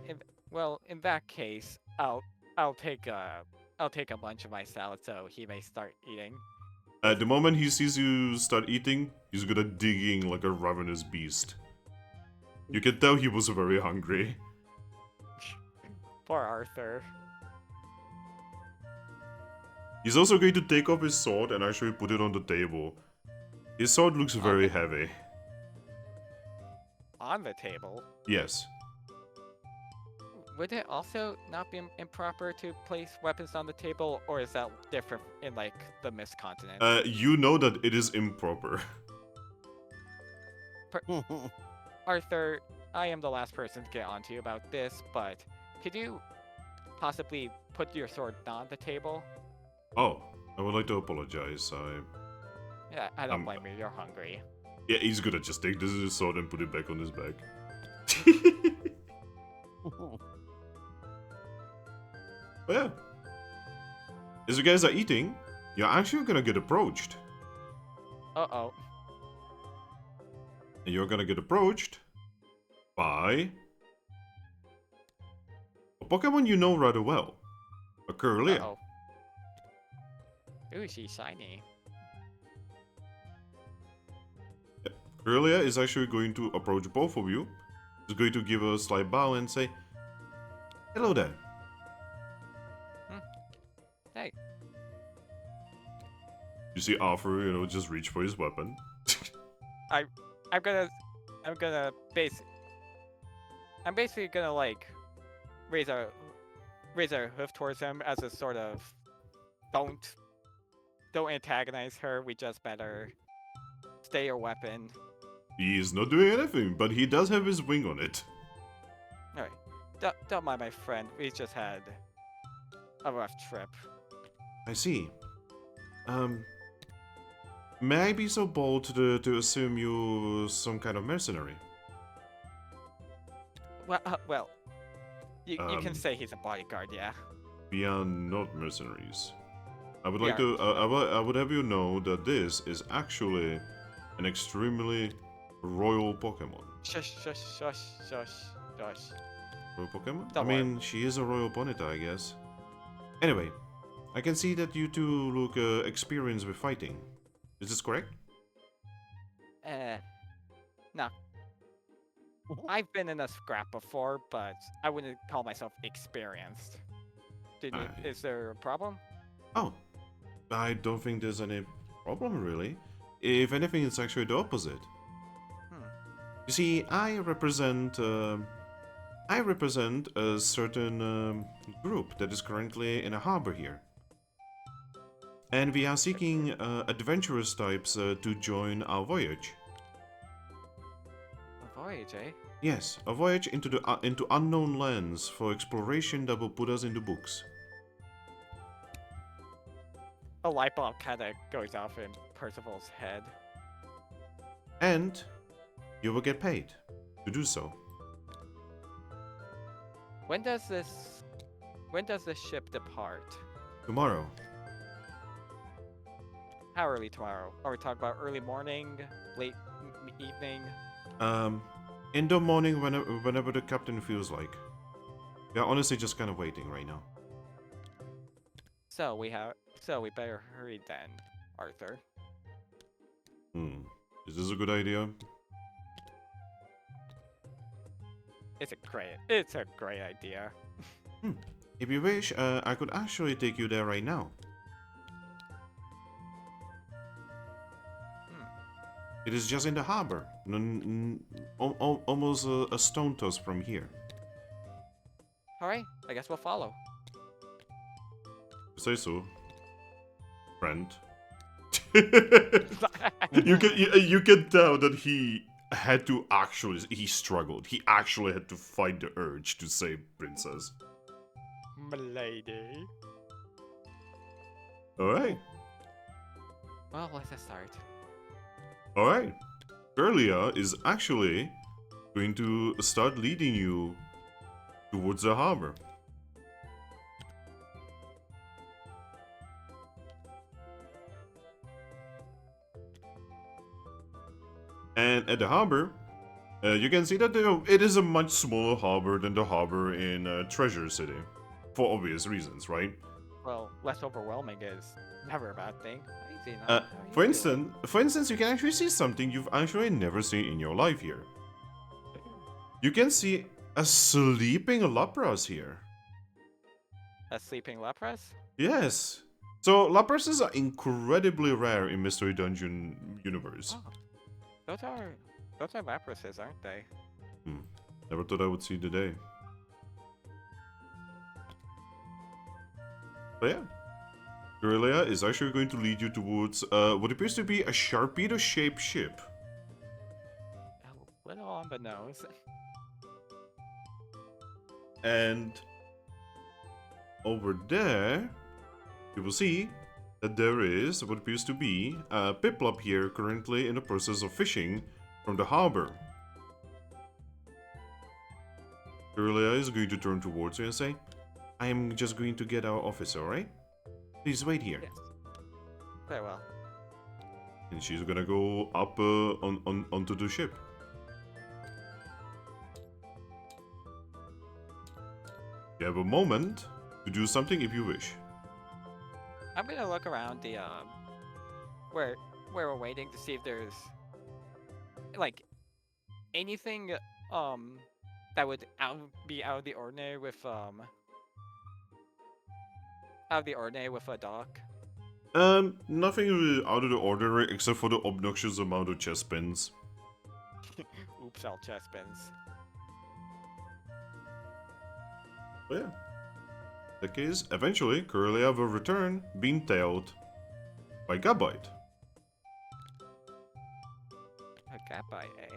in that case, I'll take a bunch of my salad so he may start eating. At the moment he sees you start eating, he's gonna dig in like a ravenous beast. You can tell he was very hungry. Poor Arthur. He's also going to take off his sword and actually put it on the table. His sword looks very heavy. On the table? Yes. Would it also not be improper to place weapons on the table, or is that different in, like, the Mist Continent? You know that it is improper. Arthur, I am the last person to get onto you about this, but could you possibly put your sword on the table? Oh, I would like to apologize. Yeah, I don't blame you, you're hungry. Yeah, he's gonna just take this sword and put it back on his back. But yeah. As you guys are eating, you're actually gonna get approached. Uh-oh. And you're gonna get approached by a Pokemon you know rather well. A Curlia. Uh-oh. Ooh, she's shiny. Aurelia is actually going to approach both of you. She's going to give a slight bow and say, "Hello there." Hey. You see Arthur, just reach for his weapon. I'm basically gonna like raise a hoof towards him as a sort of don't antagonize her. We just better stay your weapon. He is not doing anything, but he does have his wing on it. Alright. Don't mind my friend. We just had a rough trip. I see. May I be so bold to assume you some kind of mercenary? Well, you can say he's a bodyguard, yeah. We are not mercenaries. I would We like to. I would have you know that this is actually an extremely royal Pokemon. Shush. Royal Pokemon? Don't I mean, she is a Royal Ponyta, I guess. Anyway, I can see that you two look experienced with fighting. Is this correct? No. I've been in a scrap before, but I wouldn't call myself experienced. Is there a problem? Oh, I don't think there's any problem really. If anything, it's actually the opposite. You see, I represent a certain group that is currently in a harbor here. And we are seeking adventurous types to join our voyage. A voyage, eh? Yes, a voyage into unknown lands for exploration that will put us in the books. A light bulb kind of goes off in Percival's head. And you will get paid to do so. When does this ship depart? Tomorrow. How early tomorrow? Are we talking about early morning, late evening? In the morning, whenever the captain feels like. We are honestly just kind of waiting right now. So we better hurry then, Arthur. Is this a good idea? It's a great idea. If you wish, I could actually take you there right now. It is just in the harbor, almost a stone toss from here. Alright, I guess we'll follow. Say so, friend. you can tell that he had to he struggled. He actually had to fight the urge to say princess. Milady. Alright. Well, let's start. Alright. Aurelia is actually going to start leading you towards the harbor. And at the harbor, you can see that it is a much smaller harbor than the harbor in Treasure City. For obvious reasons, right? Well, less overwhelming is never a bad thing. Easy enough. How For you doing? instance, you can actually see something you've actually never seen in your life here. You can see a sleeping Lapras here. A sleeping Lapras? Yes. So Laprases are incredibly rare in Mystery Dungeon universe. Oh. Those are Laprases, aren't they? Never thought I would see the day. But yeah, Aurelia is actually going to lead you towards what appears to be a Sharpedo-shaped ship. A little on the nose. And over there, you will see that there is what appears to be a Piplup here currently in the process of fishing from the harbor. Aurelia is going to turn towards you and say, I am just going to get our officer, alright? Please wait here. Yes. Very well. And she's gonna go up onto the ship. You have a moment to do something if you wish. I'm gonna look around the where we're waiting to see if there's like anything that would be out of the ordinary with a dock. Nothing really out of the ordinary except for the obnoxious amount of chest spins. Oops, all chest spins. But yeah. In that case, eventually, Corellia will return, being tailed by Gabite. A Gabite, eh?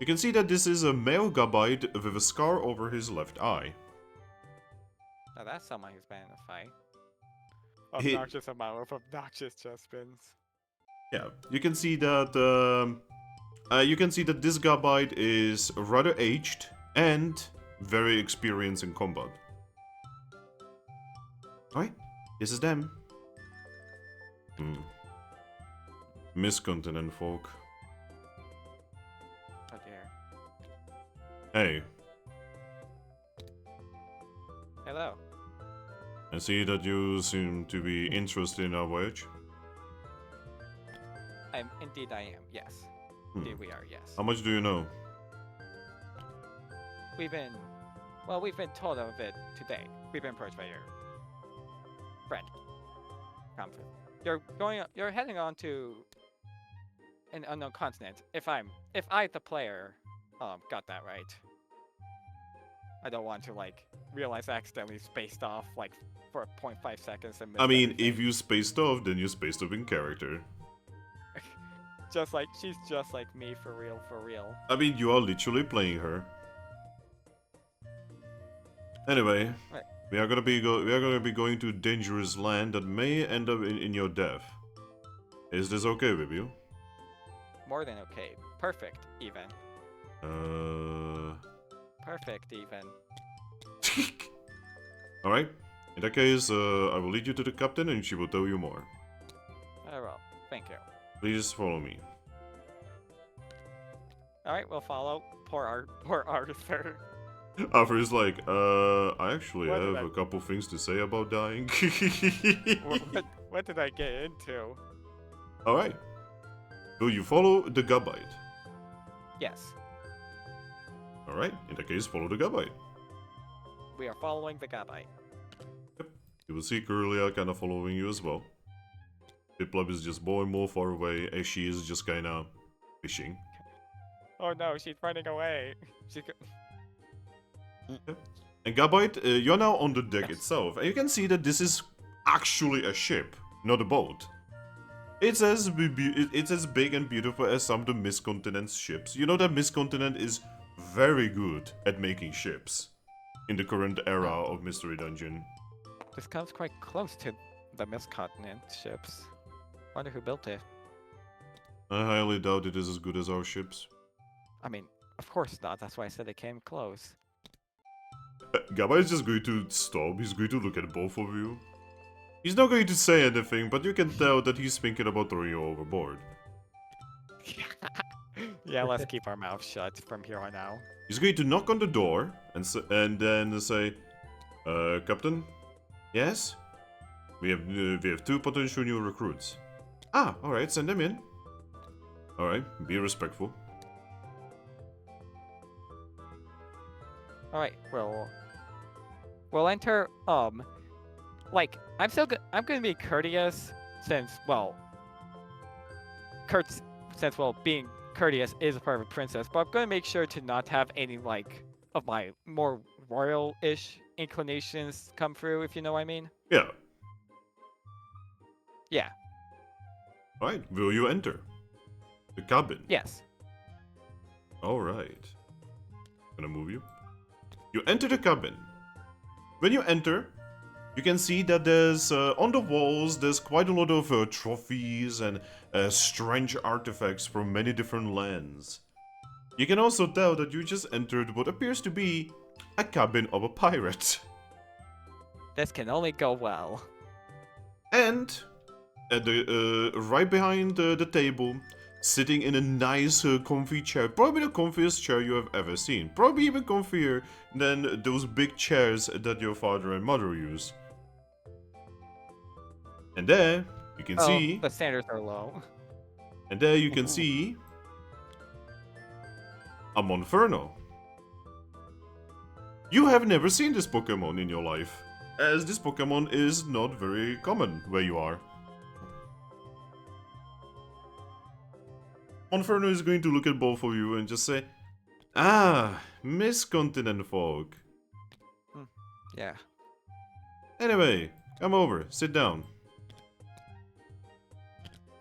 You can see that this is a male Gabite with a scar over his left eye. Now that's someone who's been in a fight. He- Obnoxious amount of obnoxious chest spins. Yeah, you can see that. This Gabite is rather aged and very experienced in combat. Alright, this is them. Miscontinent folk. Oh dear. Hey, Hello. I see that you seem to be interested in our voyage. Indeed I am, yes. Hmm. Indeed we are, yes. How much do you know? We've been told of it today. We've been approached by your friend. Comfort. You're heading on to an unknown continent. If I, the player, got that right. I don't want to, like, realize I accidentally spaced off, like, for 0.5 seconds and missed I mean, everything. if you spaced off, then you spaced off in character. Just like, she's just like me, for real, for real. I mean, you are literally playing her. Anyway, Right. we are gonna be going to dangerous land that may end up in your death. Is this okay with you? More than okay. Perfect, even. Perfect, even. Alright. In that case, I will lead you to the captain and she will tell you more. Oh well, thank you. Please follow me. Alright, we'll follow. Poor Arthur. Arthur is like, I actually What did have I- a couple things to say about dying. What did I get into? Alright. So you follow the Gabite. Yes, Alright, in that case, follow the Gabite. we are following the Gabite. You will see Corellia kind of following you as well. Piplup is just more and more far away as she is just kind of fishing. Oh no, she's running away. And Gabite, you're now on the deck itself, and you can see that this is actually a ship, not a boat. It's as big and beautiful as some of the Miscontinent's ships. You know that Miscontinent is very good at making ships in the current era of Mystery Dungeon. This comes quite close to the Miscontinent ships. Wonder who built it. I highly doubt it is as good as our ships. I mean, of course not. That's why I said it came close. Gabite is just going to stop. He's going to look at both of you. He's not going to say anything, but you can tell that he's thinking about throwing you overboard. Yeah, let's keep our mouth shut from here on out. He's going to knock on the door and then say, Captain? Yes? We have two potential new recruits. Ah, alright, send them in. Alright, be respectful. Alright, we'll enter, like, I'm gonna be courteous since, well, being courteous is a part of a princess, but I'm gonna make sure to not have any, like, of my more royal-ish inclinations come through, if you know what I mean. Yeah. Yeah, Alright, will you enter? The cabin? yes. Alright. Gonna move you. You enter the cabin. When you enter, you can see that there's, on the walls, there's quite a lot of trophies and strange artifacts from many different lands. You can also tell that you just entered what appears to be a cabin of a pirate. This can only go well. And at the right behind the table, sitting in a nice, comfy chair, probably the comfiest chair you have ever seen. Probably even comfier than those big chairs that your father and mother use. And there, you can see. The standards are low. And there you can see a Monferno. You have never seen this Pokemon in your life, as this Pokemon is not very common where you are. Monferno is going to look at both of you and just say, "Ah, Miss Continent folk. Yeah. Anyway, come over, sit down."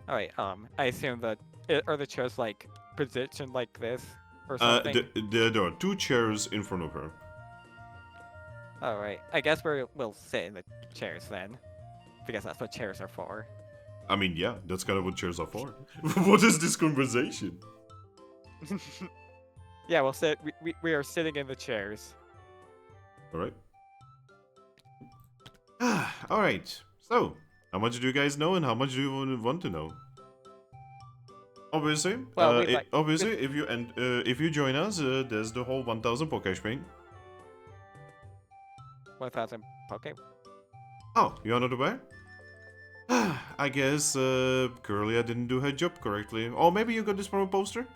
All right. I assume that are the chairs like positioned like this or something? There are 2 chairs in front of her. All right. I guess we'll sit in the chairs then, because that's what chairs are for. I mean, yeah, that's kind of what chairs are for. What is this conversation? Yeah, we'll sit. We are sitting in the chairs. Alright. Alright, so, how much do you guys know and how much do you want to know? Obviously, Well, if you join us, there's the whole 1000 Pokesh thing. 1,000 Poke. Oh, you're not aware? I guess Curlia didn't do her job correctly. Or maybe you got this from a poster?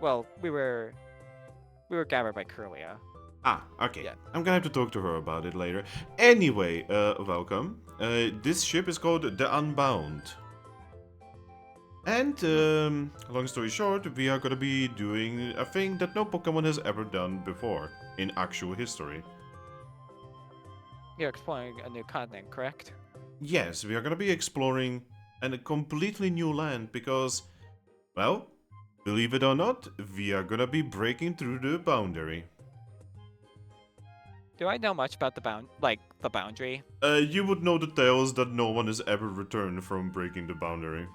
Well, we were gathered by Curlia. Ah, okay. Yeah. I'm gonna have to talk to her about it later. Anyway, welcome. This ship is called the Unbound. And, long story short, we are gonna be doing a thing that no Pokemon has ever done before in actual history. You're exploring a new continent, correct? Yes, we are gonna be exploring a completely new land because, well, believe it or not, we are gonna be breaking through the boundary. Do I know much about the boundary? You would know the tales that no one has ever returned from breaking the boundary.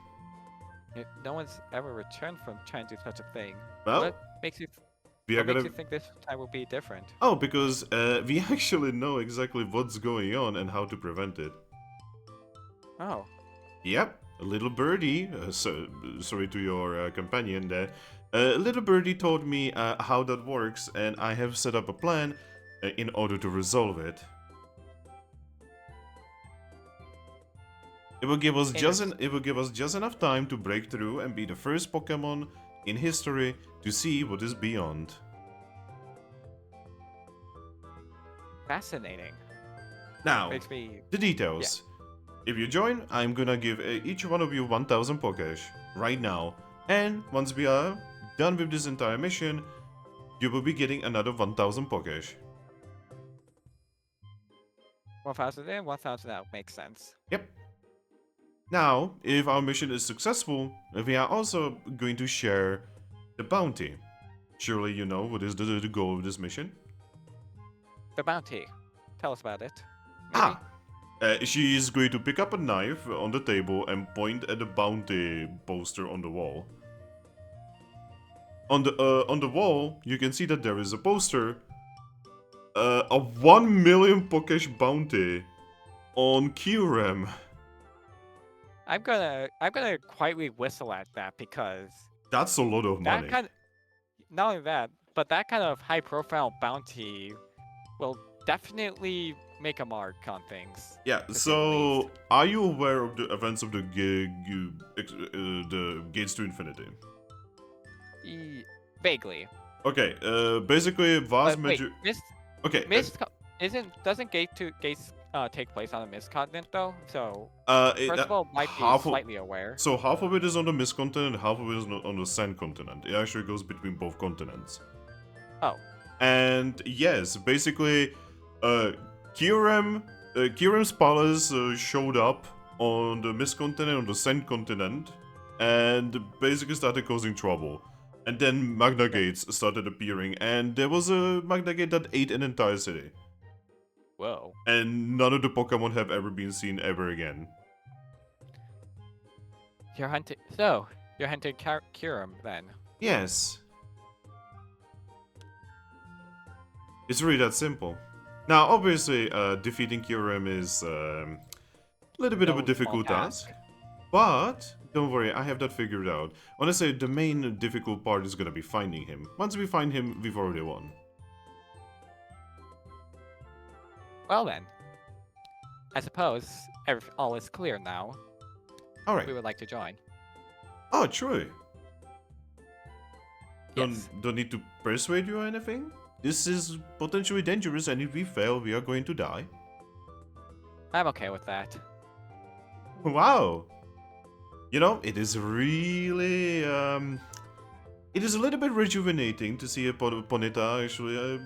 No one's ever returned from trying to do such a thing. Well, What makes you we are makes gonna. you think this time will be different? Oh, because we actually know exactly what's going on and how to prevent it. Oh. Yep, a little birdie. Sorry to your companion there. A little birdie told me how that works, and I have set up a plan in order to resolve it. It will give us just enough time to break through and be the first Pokemon in history to see what is beyond. Fascinating. Now, Makes me. the details. If you join, I'm gonna give each one of you 1000 Pokesh right now. And once we are done with this entire mission, you will be getting another 1000 Pokesh. 1,000 in, 1,000 out. Makes sense. Yep. Now, if our mission is successful, we are also going to share the bounty. Surely you know what is the goal of this mission? The bounty. Tell us about it. Maybe? Ah! She is going to pick up a knife on the table and point at the bounty poster on the wall. On the wall, you can see that there is a poster. A 1 million Pokesh bounty on Kyurem. I'm gonna quietly whistle at that because That's a lot of money. not only that, but that kind of high-profile bounty will definitely make a mark on things. Yeah, to say the so least. are you aware of the events of the Gates to Infinity? Vaguely. Okay, basically vast Wait, major. Mist Okay, doesn't Gates take place on a Mist continent though? So Percival might be half slightly aware. So half of it is on the Mist continent, half of it is on the Sand continent. It actually goes between both continents. Oh. And yes, basically, Kyurem's palace showed up on the Mist continent, on the Sand continent, and basically started causing trouble. And then Magna Gates started appearing, and there was a Magna Gate that ate an entire city. Whoa. And none of the Pokemon have ever been seen ever again. You're hunting Kyurem then. Yes. It's really that simple. Now, obviously, defeating Kyurem is a little bit of a No difficult small task. But, don't worry, I have that figured out. Honestly, the main difficult part is gonna be finding him. Once we find him, we've already won. Well then, I suppose all is clear now. We Alright. would like to join. Oh, true. Yes. Don't need to persuade you or anything. This is potentially dangerous, and if we fail, we are going to die. I'm okay with that. Wow. You know, it is really it is a little bit rejuvenating to see a Ponyta actually,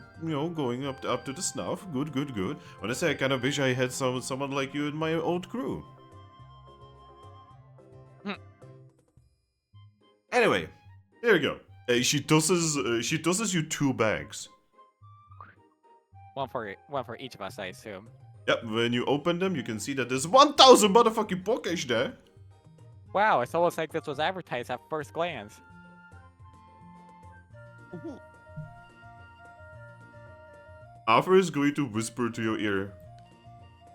going up to the snuff. Good, good, good. Honestly, I kind of wish I had someone like you in my old crew. Anyway, there you go. She tosses you 2 bags. One for each of us, I assume. Yep. When you open them, you can see that there's 1,000 motherfucking Pokesh there. Wow, it's almost like this was advertised at first glance. Arthur is going to whisper to your ear.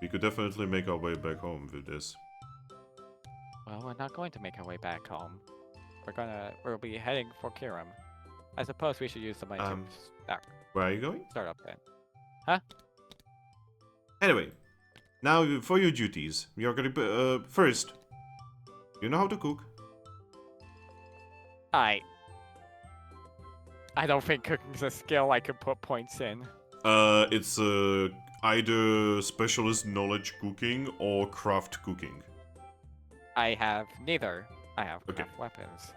We could definitely make our way back home with this. Well, we're not going to make our way back home. We'll be heading for Kyurem. I suppose we should use the money to Where are you going? start up then. Huh? Anyway, now for your duties. We are gonna first. You know how to cook? I don't think cooking's a skill I could put points in. It's either specialist knowledge cooking or craft cooking. I have neither. I have Okay. craft weapons.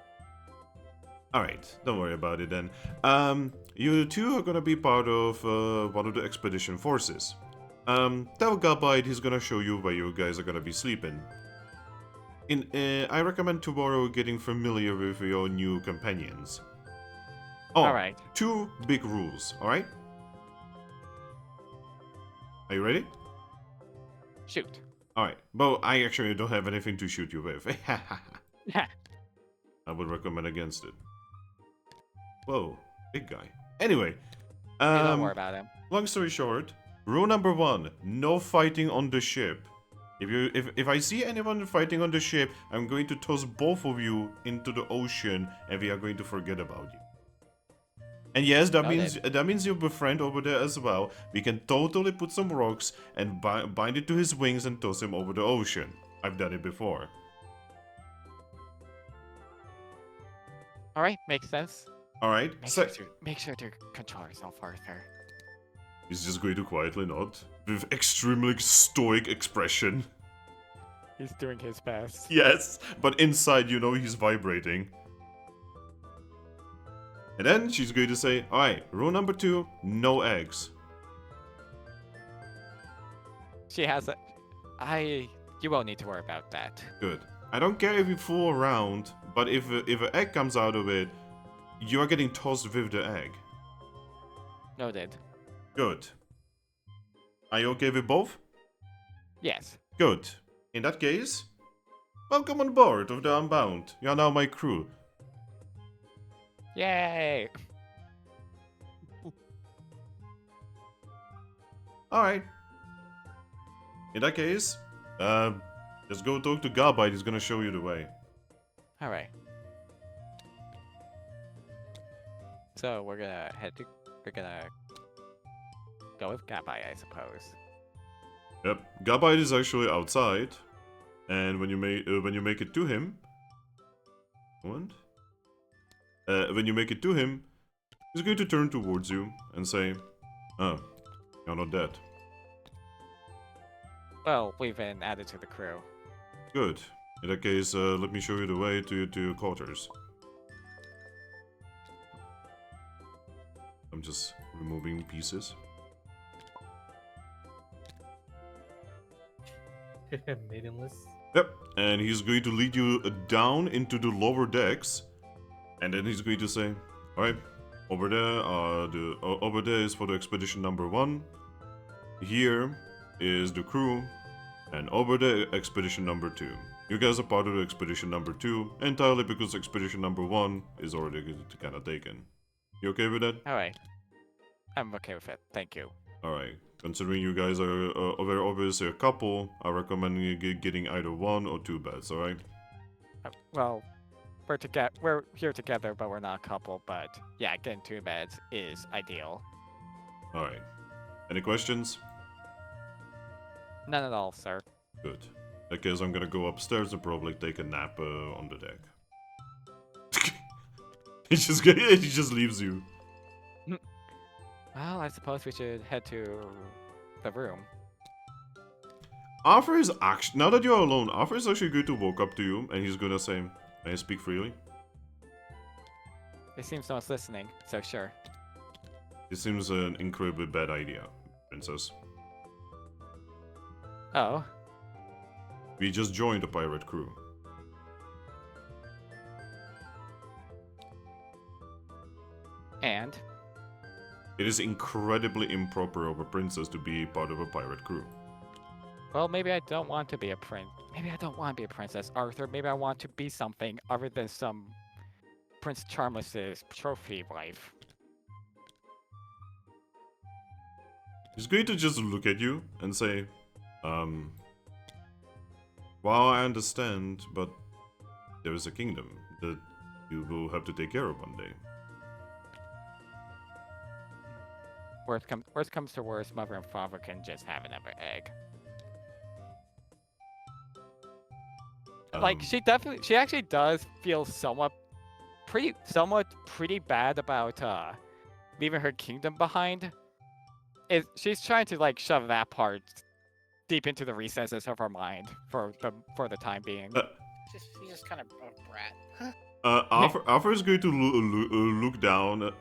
Alright, don't worry about it then. You two are gonna be part of one of the expedition forces. Tell Gabite he's gonna show you where you guys are gonna be sleeping. I recommend tomorrow getting familiar with your new companions. Oh, Alright. 2 big rules, alright? Are you ready? Shoot. Alright, but I actually don't have anything to shoot you with. I would recommend against it. Whoa, big guy. Anyway, Don't worry about him. long story short, rule number 1, no fighting on the ship. If I see anyone fighting on the ship, I'm going to toss both of you into the ocean, and we are going to forget about you. And yes, that means you befriend over there as well. We can totally put some rocks and bind it to his wings and toss him over the ocean. I've done it before. Alright, makes sense. Alright, Make sure to control yourself, Arthur. he's just going to quietly nod with extremely stoic expression. He's doing his best. Yes, but inside, you know, he's vibrating. And then she's going to say, alright, rule number 2, no eggs. She has you won't need to worry about that. Good. I don't care if you fool around, but if an egg comes out of it, you are getting tossed with the egg. Noted. Good. Are you okay with both? Yes. Good. In that case, welcome on board of the Unbound. You are now my crew. Yay! Alright. In that case, just go talk to Gabite, he's gonna show you the way. Alright. So we're gonna go with Gabite, I suppose. Yep, Gabite is actually outside, and when you make it to him, when you make it to him, he's going to turn towards you and say, "Oh, you're not dead. Well, we've been added to the crew. Good. In that case, let me show you the way to your quarters." I'm just removing pieces. Maidenless. Yep, and he's going to lead you down into the lower decks, and then he's going to say, "Alright, over there, over there is for the expedition number 1. Here is the crew, and over there, expedition number 2. You guys are part of the expedition number 2, entirely because expedition number 1 is already kind of taken. You okay with that?" Alright. I'm okay with it. Thank you. Alright. Considering you guys are very obviously a couple, I recommend you getting either 1 or 2 beds, alright? Well, we're here together, but we're not a couple. But yeah, getting 2 beds is ideal. Alright. Any questions? None at all, sir. Good. I guess I'm gonna go upstairs and probably take a nap on the deck. He just leaves you. Well, I suppose we should head to the room. Arthur is actually, now that you're alone, Arthur is actually going to walk up to you and he's gonna say, "May I speak freely?" It seems no one's listening, so sure. This seems an incredibly bad idea, princess. Oh, We just joined a pirate crew. and? It is incredibly improper of a princess to be part of a pirate crew. Well, maybe I don't want to be a prince. Maybe I don't want to be a princess, Arthur. Maybe I want to be something other than some Prince Charmless's trophy wife. He's going to just look at you and say, well, I understand, but there is a kingdom that you will have to take care of one day. Worst comes to worst, mother and father can just have another egg. Like, she actually does feel somewhat pretty bad about leaving her kingdom behind. She's trying to like shove that part deep into the recesses of her mind for the time being. She's just kind of a brat. Arthur is going to look down.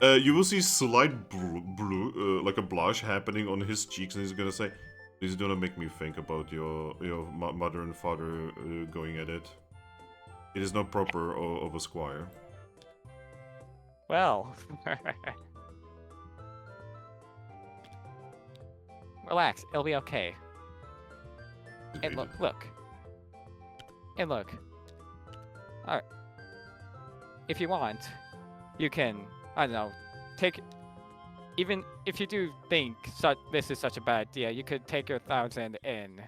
You will see slight blue, like a blush happening on his cheeks, and he's gonna say, "Please do not make me think about your mother and father going at it. It is not proper of a squire." Well, relax, it'll be okay. And look. Alright. If you want, you can, I don't know, even if you do think this is such a bad idea, you could take your 1,000 and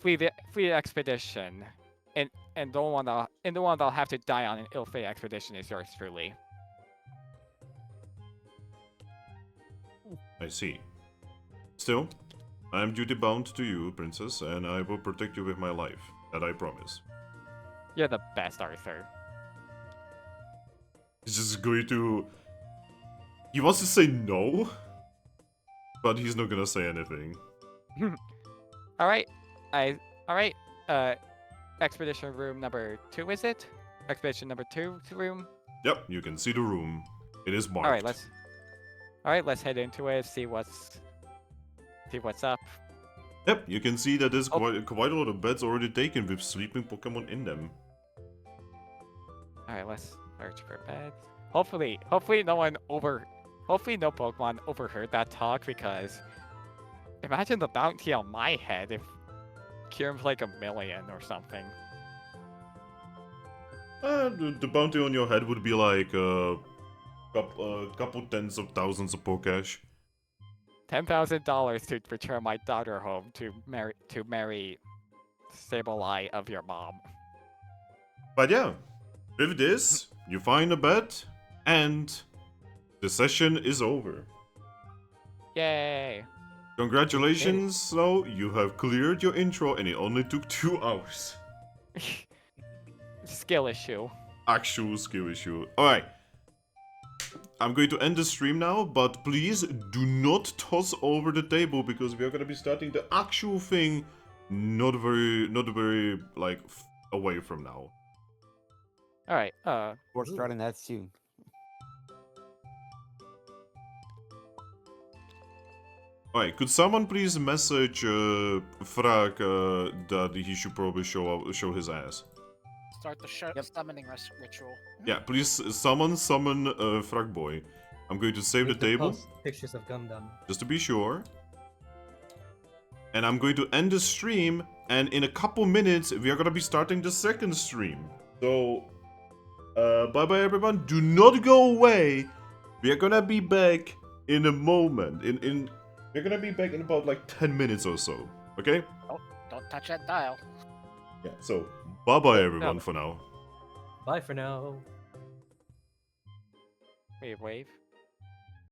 flee the expedition, and the one that'll have to die on an ill-fated expedition is yours truly. I see. Still, I am duty-bound to you, princess, and I will protect you with my life. That I promise. You're the best, Arthur. He's just going to... He wants to say no, but he's not gonna say anything. Alright, expedition room number 2, is it? Expedition number 2 room? Yep, you can see the room. It is marked. Alright, let's head into it, see what's up. Yep, you can see that there's quite a lot of beds already taken with sleeping Pokemon in them. Alright, let's search for beds. Hopefully no Pokemon overheard that talk, because imagine the bounty on my head if Kyurem's like 1,000,000 or something. The bounty on your head would be like a couple tens of thousands of Pokesh. $10,000 to return my daughter home to marry Sableye of your mom. But yeah, with this, you find a bed, and the session is over. Yay! Congratulations, so you have cleared your intro, and it only took 2 hours. Skill issue. Actual skill issue. Alright. I'm going to end the stream now, but please do not toss over the table, because we are going to be starting the actual thing not very like away from now. Alright, We're starting that soon. Alright, could someone please message Thrack that he should probably show his ass? Start the summoning ritual. Yeah, please summon Thrack boy. I'm going to save the table, Post pictures of Gundam. just to be sure. And I'm going to end the stream, and in a couple minutes, we are going to be starting the second stream. So, bye-bye everyone, do not go away. We are going to be back in a moment. We're going to be back in about like 10 minutes or so, okay? Oh, don't touch that dial. Yeah, so, bye-bye everyone for now. Bye for now. wave.